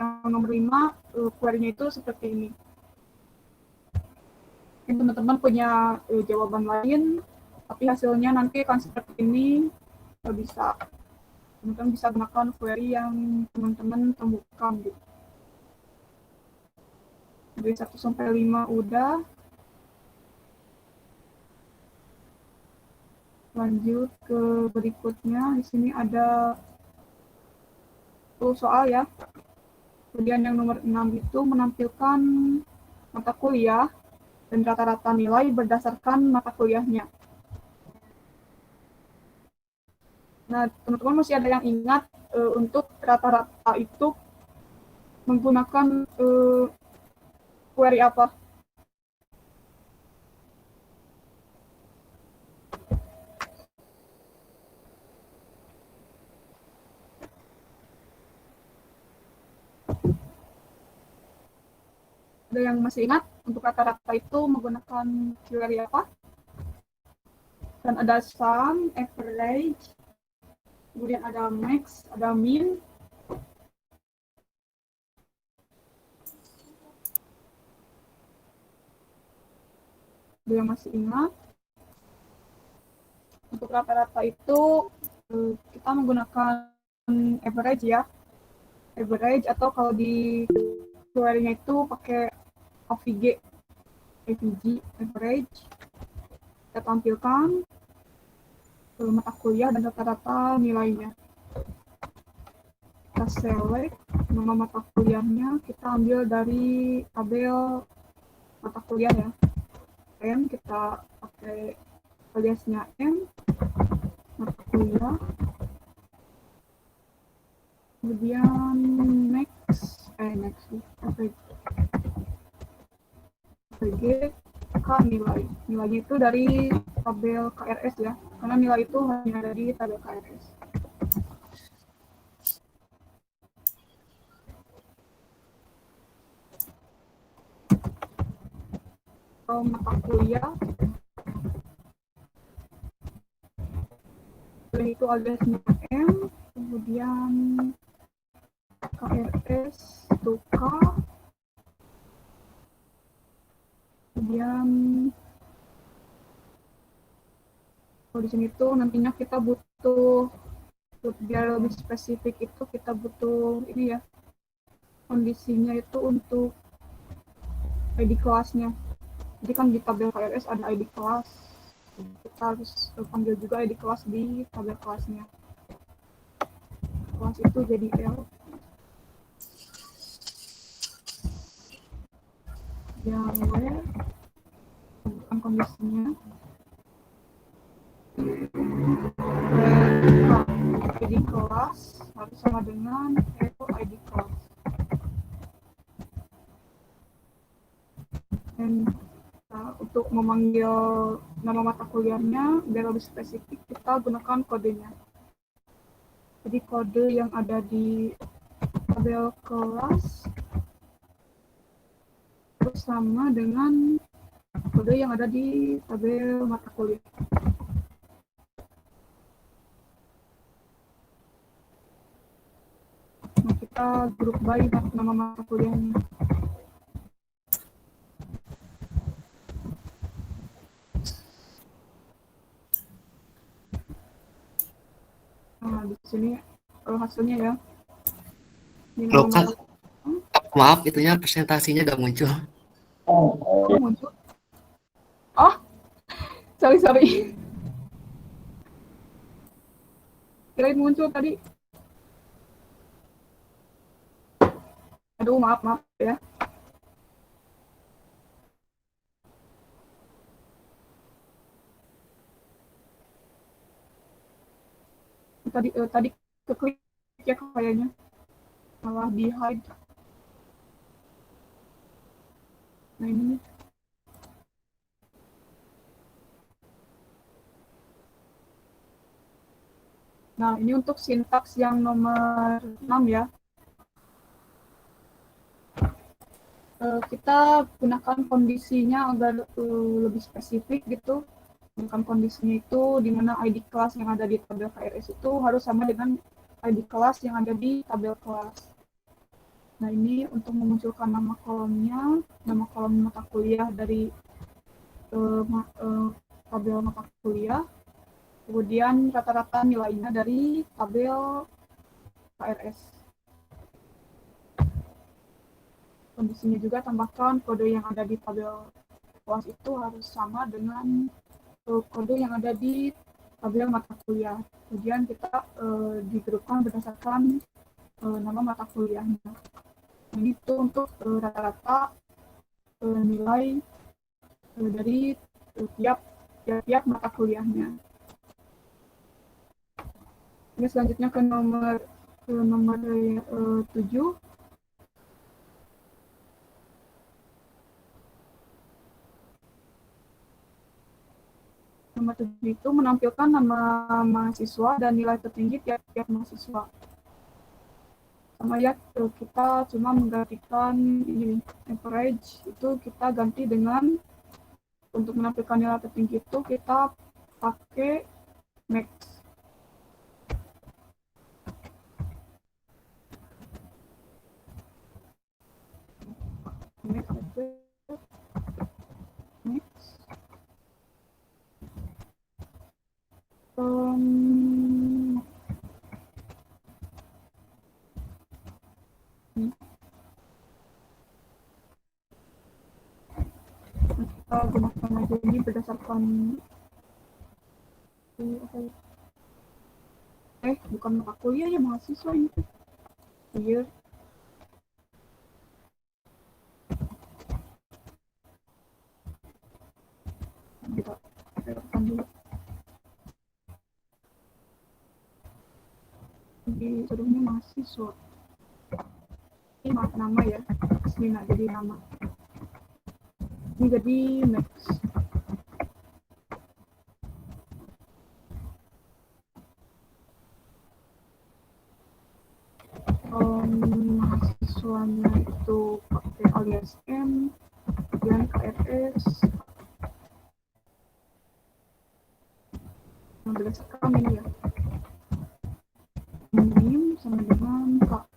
Yang nomor 5, query-nya itu seperti ini. Mungkin teman-teman punya jawaban lain, tapi hasilnya nanti akan seperti ini. Teman-teman bisa gunakan query yang teman-teman temukan gitu. Dari 1 sampai 5 udah. Lanjut ke berikutnya. Di sini ada soal ya. Kemudian yang nomor 6 itu menampilkan mata kuliah dan rata-rata nilai berdasarkan mata kuliahnya. Nah, teman-teman masih ada yang ingat untuk rata-rata itu menggunakan query apa? Ada yang masih ingat untuk rata-rata itu menggunakan query apa? Dan ada sum, average, kemudian ada max, ada min. Ada yang masih ingat? Untuk rata-rata itu kita menggunakan average ya. Average, atau kalau di query-nya itu pakai AVG, average. Kita tampilkan mata kuliah dan rata-rata nilainya. Kita select nama mata kuliahnya, kita ambil dari tabel mata kuliah ya. M, kita pakai aliasnya M, mata kuliah. Kemudian next, AVG, K nilai. Nilainya itu dari tabel KRS ya, karena nilai itu hanya ada di tabel KRS. Mata kuliah itu aliasnya M, kemudian KRS itu K, kemudian di sini tuh nantinya kita butuh, biar lebih spesifik itu kita butuh ini ya, kondisinya itu untuk ID kelasnya. Jadi kan di tabel KRS ada ID kelas, kita harus panggil juga ID kelas di tabel kelasnya. Kelas itu jadi L. Yang where, bukan kondisinya. ID kelas harus sama dengan ID kelas. Dan untuk memanggil nama mata kuliahnya biar lebih spesifik, kita gunakan kodenya. Jadi kode yang ada di tabel kelas sama dengan kode yang ada di tabel mata kuliah. Nah, kita group by nama mata kuliahnya. Nah, di sini hasilnya ya. Loh, Kak, maaf, itunya presentasinya gak muncul. Muncul. Oh, sorry. Kirain muncul tadi. Aduh, maaf ya. Tadi keklik ya kayaknya, malah di hide. Nah ini. Nah ini untuk sintaks yang nomor 6 ya. Kita gunakan kondisinya agar lebih spesifik gitu. Gunakan kondisinya itu di mana ID kelas yang ada di tabel KRS itu harus sama dengan ID kelas yang ada di tabel kelas. Nah ini untuk memunculkan nama kolomnya, nama kolom mata kuliah dari tabel mata kuliah, kemudian rata-rata nilainya dari tabel KRS. Kondisinya juga tambahkan kode yang ada di tabel kelas itu harus sama dengan kode yang ada di tabel mata kuliah. Kemudian kita digrupkan berdasarkan nama mata kuliahnya. Ini itu untuk rata-rata nilai dari tiap mata kuliahnya. Ini selanjutnya ke nomor 7. Nomor 7 itu menampilkan nama mahasiswa dan nilai tertinggi tiap mahasiswa. Sama ya, kita cuma menggantikan ini average itu kita ganti dengan, untuk menampilkan nilai tertinggi itu kita pakai max. gunakan aja ini berdasarkan bukan mata kuliah ya, mahasiswa ini. Iya. Kita belokkan dulu. Jadi sebelumnya mahasiswa. Ini nama ya, asli nggak jadi nama. Ini jadi Max. Mahasiswanya itu pakai alias M dan KRS. Yang berdasarkan ini ya. Minim sama dengan Kak.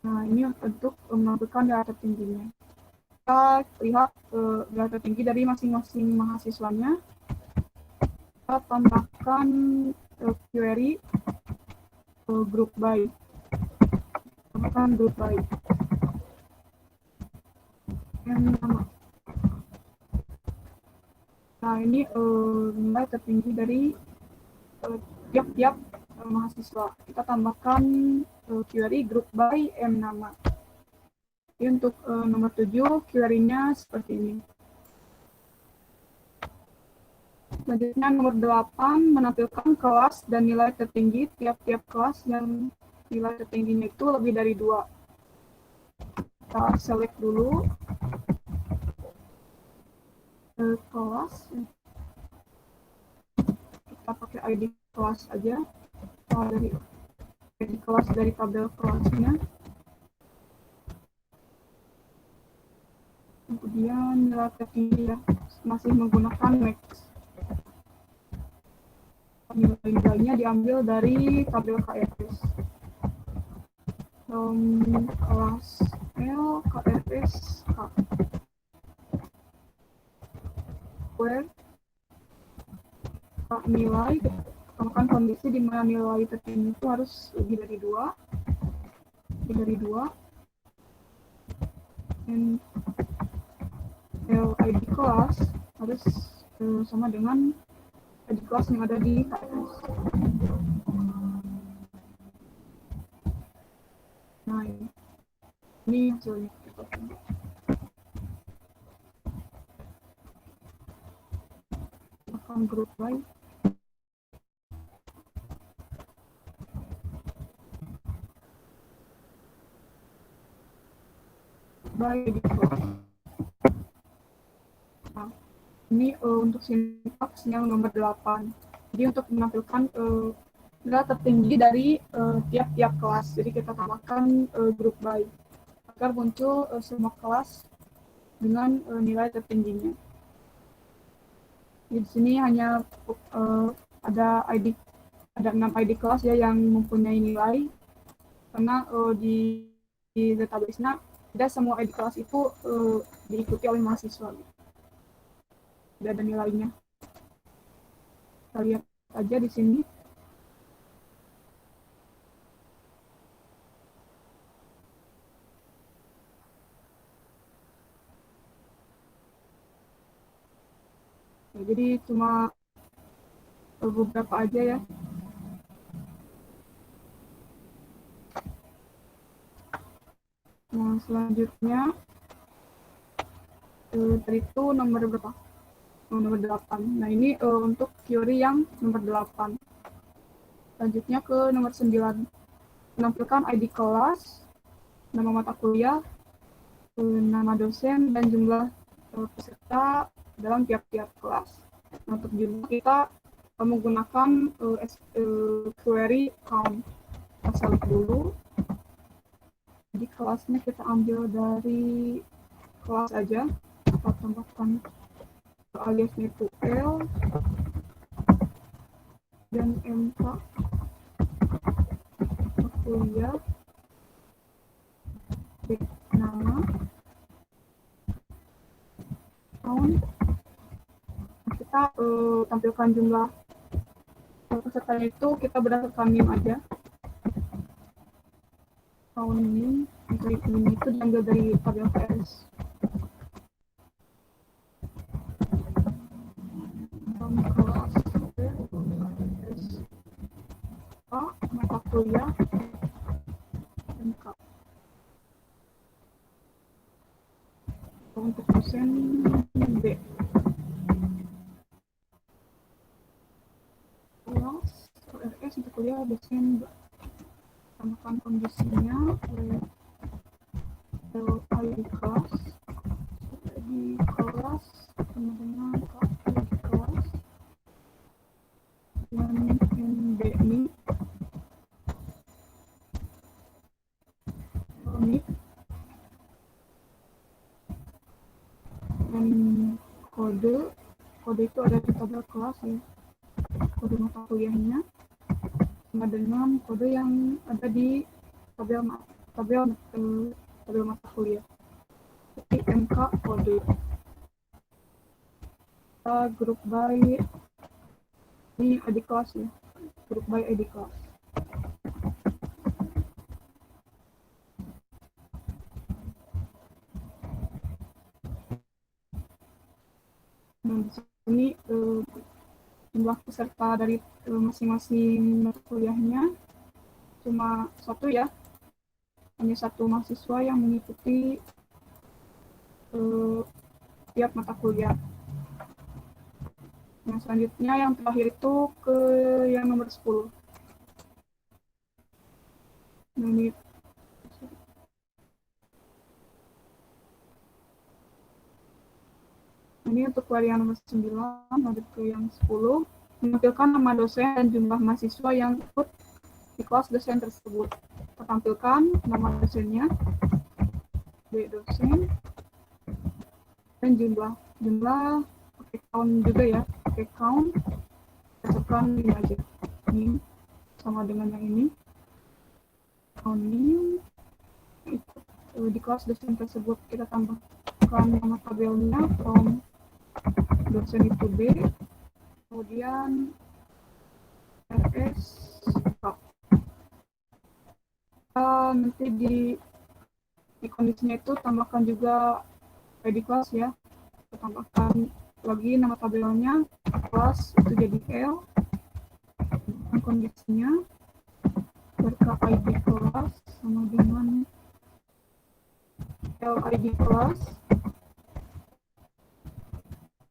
Nah, ini untuk menentukan data tingginya. Kita lihat data tinggi dari masing-masing mahasiswanya. Kita tambahkan query group by. Tambahkan group by. Yang nama. Nah, ini nilai tertinggi dari tiap-tiap mahasiswa. Kita tambahkan query group by M nama. Jadi untuk nomor 7, query-nya seperti ini. Selanjutnya nomor 8, menampilkan kelas dan nilai tertinggi tiap-tiap kelas yang nilai tertingginya itu lebih dari 2. Kita select dulu kelas. Kita pakai ID kelas aja. Dari ID kelas dari tabel kelasnya. Kemudian nilai tertinggi ya, masih menggunakan max. Nilai-nilainya diambil dari tabel KRS. Kelas L, KRS, K. Where nilai, tambahkan kondisi di mana nilai tertinggi itu harus lebih dari 2. Lebih dari 2. Dan ID kelas harus sama dengan ID kelas yang ada di KRS. Nah, ini hasilnya. Akan group by. By ID kelas. Nah, ini untuk sintaks yang nomor 8. Jadi untuk menampilkan nilai tertinggi dari tiap-tiap kelas. Jadi kita tambahkan group by agar muncul semua kelas dengan nilai tertingginya. Di sini hanya ada 6 ID kelas ya yang mempunyai nilai, karena di database-nya tidak semua ID kelas itu diikuti oleh mahasiswa. Tidak ada nilainya. Kita lihat aja di sini. Ya, jadi cuma beberapa aja ya. Nah, selanjutnya tadi itu nomor berapa? Nomor 8. Nah, ini untuk query yang nomor 8. Selanjutnya ke nomor 9. Menampilkan ID kelas, nama mata kuliah, nama dosen, dan jumlah peserta dalam tiap-tiap kelas. Nah, untuk jumlah kita menggunakan query count. Kita select dulu. Jadi kelasnya kita ambil dari kelas aja. Kita tambahkan aliasnya itu L dan MK kuliah, nama, tahun. Kita tampilkan jumlah peserta itu kita berdasarkan NIM aja. Tahun NIM Ini itu diambil dari tabel KRS. Kelas KRS A, mata kuliah MK. Untuk dosen B. Kelas KRS untuk kuliah dosen B. Tambahkan kondisinya ID kelas sama dengan ID kelas yang MB ini dan kode itu ada di tabel kelas ya, kode mata kuliahnya sama dengan kode yang ada di tabel mata kuliah. Jadi MK kode. Kita grup by ini ID kelas ya, grup by ID kelas. Nah, di sini jumlah peserta dari masing-masing mata kuliahnya cuma satu ya, hanya satu mahasiswa yang mengikuti tiap mata kuliah. Nah, selanjutnya yang terakhir itu ke yang nomor 10. Nah, ini untuk yang nomor 9, lanjut ke yang 10, menampilkan nama dosen dan jumlah mahasiswa yang ikut di kelas dosen tersebut. Kita tampilkan nama dosennya, B dosen, dan jumlah pakai count juga ya, pakai count, masukkan ini aja, ini sama dengan yang ini, count ini ikut di kelas dosen tersebut. Kita tambahkan nama tabelnya from dosen itu B, kemudian RS K. Nanti di kondisinya itu tambahkan juga ID kelas ya, kita tambahkan lagi nama tabelnya, kelas itu jadi L, dan kondisinya berka ID kelas sama dengan L ID kelas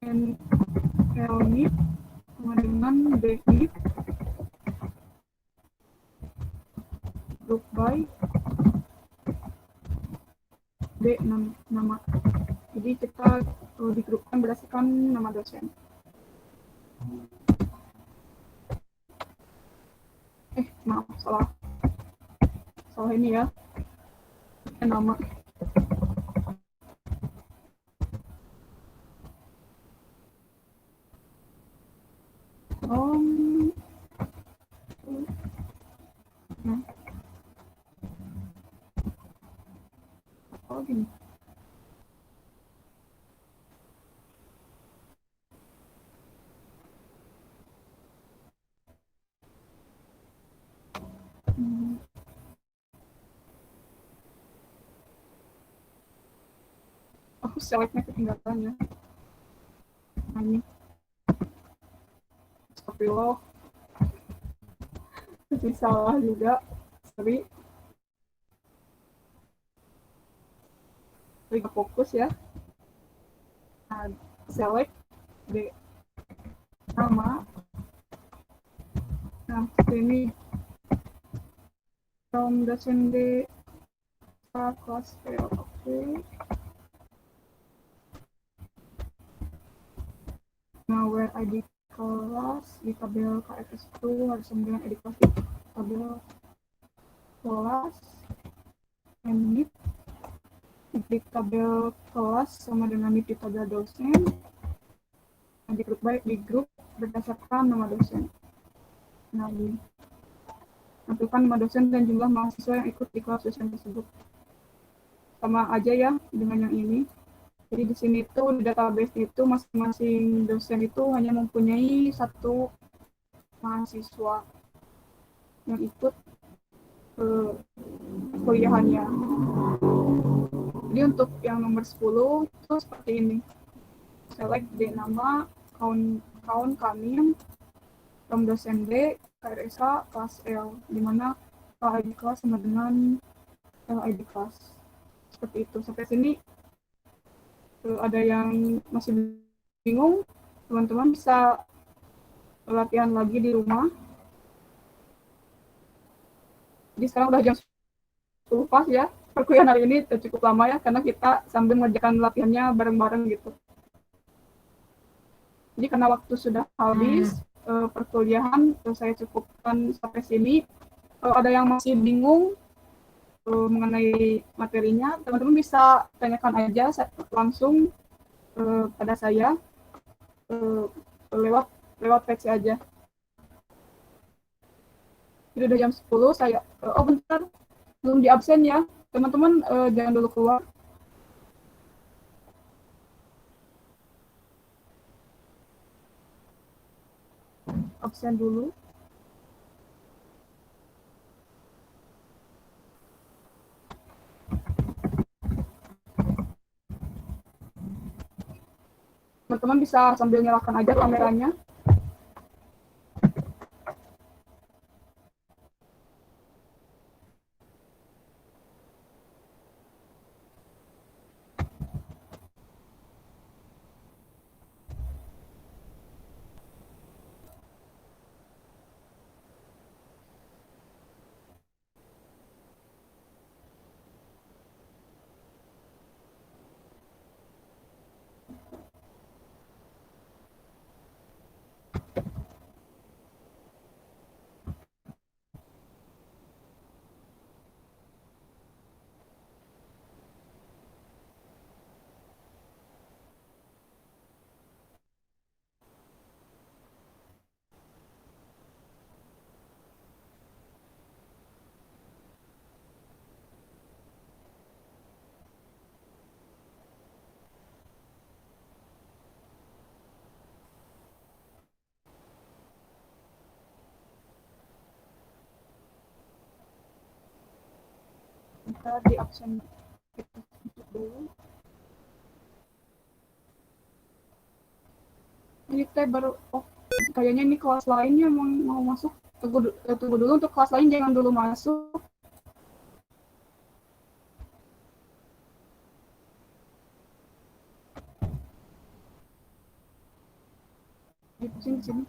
and L NIP sama dengan B NIP group by B nama. Jadi kita digrupkan berdasarkan nama dosen. Maaf, salah ini ya, nama. Gini. Aku seleknya ketinggalan ya. Nah, ini. Astagfirullah. Jadi salah juga. Sorry. Gak fokus ya. Nah, select B nama. Nah, ini from dosen D kelas fail. Oke. Nah, where ID kelas di tabel KFS itu harus sama dengan ID kelas di tabel kelas and NIP di tabel kelas sama dengan NIP di tabel dosen. Nah, di grup berdasarkan nama dosen. Nah, ini tampilkan nama dosen dan jumlah mahasiswa yang ikut di kelas dosen tersebut. Sama aja ya dengan yang ini. Jadi di sini tuh di database itu masing-masing dosen itu hanya mempunyai satu mahasiswa yang ikut perkuliahannya. Jadi untuk yang nomor 10 itu seperti ini. Select D nama, kawan kami, dosen D, KRSA, kelas L, di mana ID kelas sama dengan ID kelas. Seperti itu. Sampai sini ada yang masih bingung, teman-teman bisa latihan lagi di rumah. Jadi sekarang udah jam 10 pas ya. Perkuliahan hari ini cukup lama ya, karena kita sambil mengerjakan latihannya bareng-bareng gitu. Jadi karena waktu sudah habis, perkuliahan saya cukupkan sampai sini. Kalau ada yang masih bingung mengenai materinya, teman-teman bisa tanyakan aja langsung pada saya lewat PC aja. Jadi udah jam 10, saya bentar, belum di absen ya. Teman-teman jangan dulu keluar. Absen dulu. Teman-teman bisa sambil nyalakan aja kameranya. Kita di absen dulu. Ini teh baru, kayaknya ini kelas lainnya mau masuk. Tunggu dulu, untuk kelas lain jangan dulu masuk. Di sini.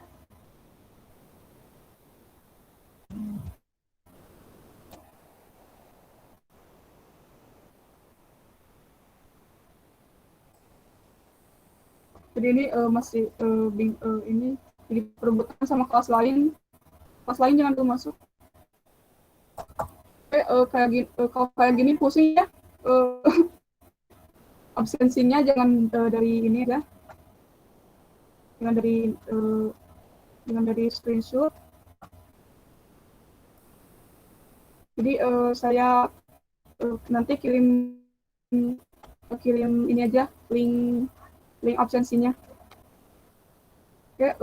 Jadi ini masih ini jadi perebutan sama kelas lain. Kelas lain jangan dulu masuk. Kalau kayak gini pusing ya. Absensinya jangan dari ini ya. Jangan dari screenshot. Jadi saya nanti kirim ini aja link absensinya. Oke,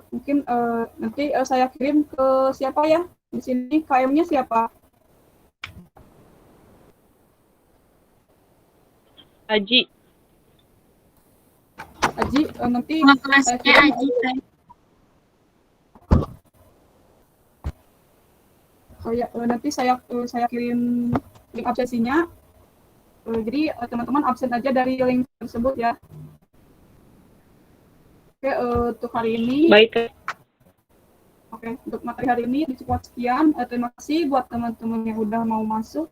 mungkin nanti saya kirim ke siapa ya? Di sini KM-nya siapa? Aji. Aji, nanti saya Kelasnya kirim. Aji kan. Nanti saya kirim link absensinya. Jadi teman-teman absen aja dari link tersebut ya. Oke, untuk hari ini. Baik. Oke, untuk materi hari ini cukup sekian. Terima kasih buat teman-teman yang udah mau masuk.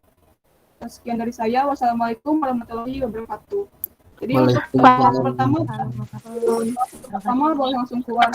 Sekian dari saya. Wassalamualaikum warahmatullahi wabarakatuh. Jadi untuk kelas pertama boleh langsung keluar.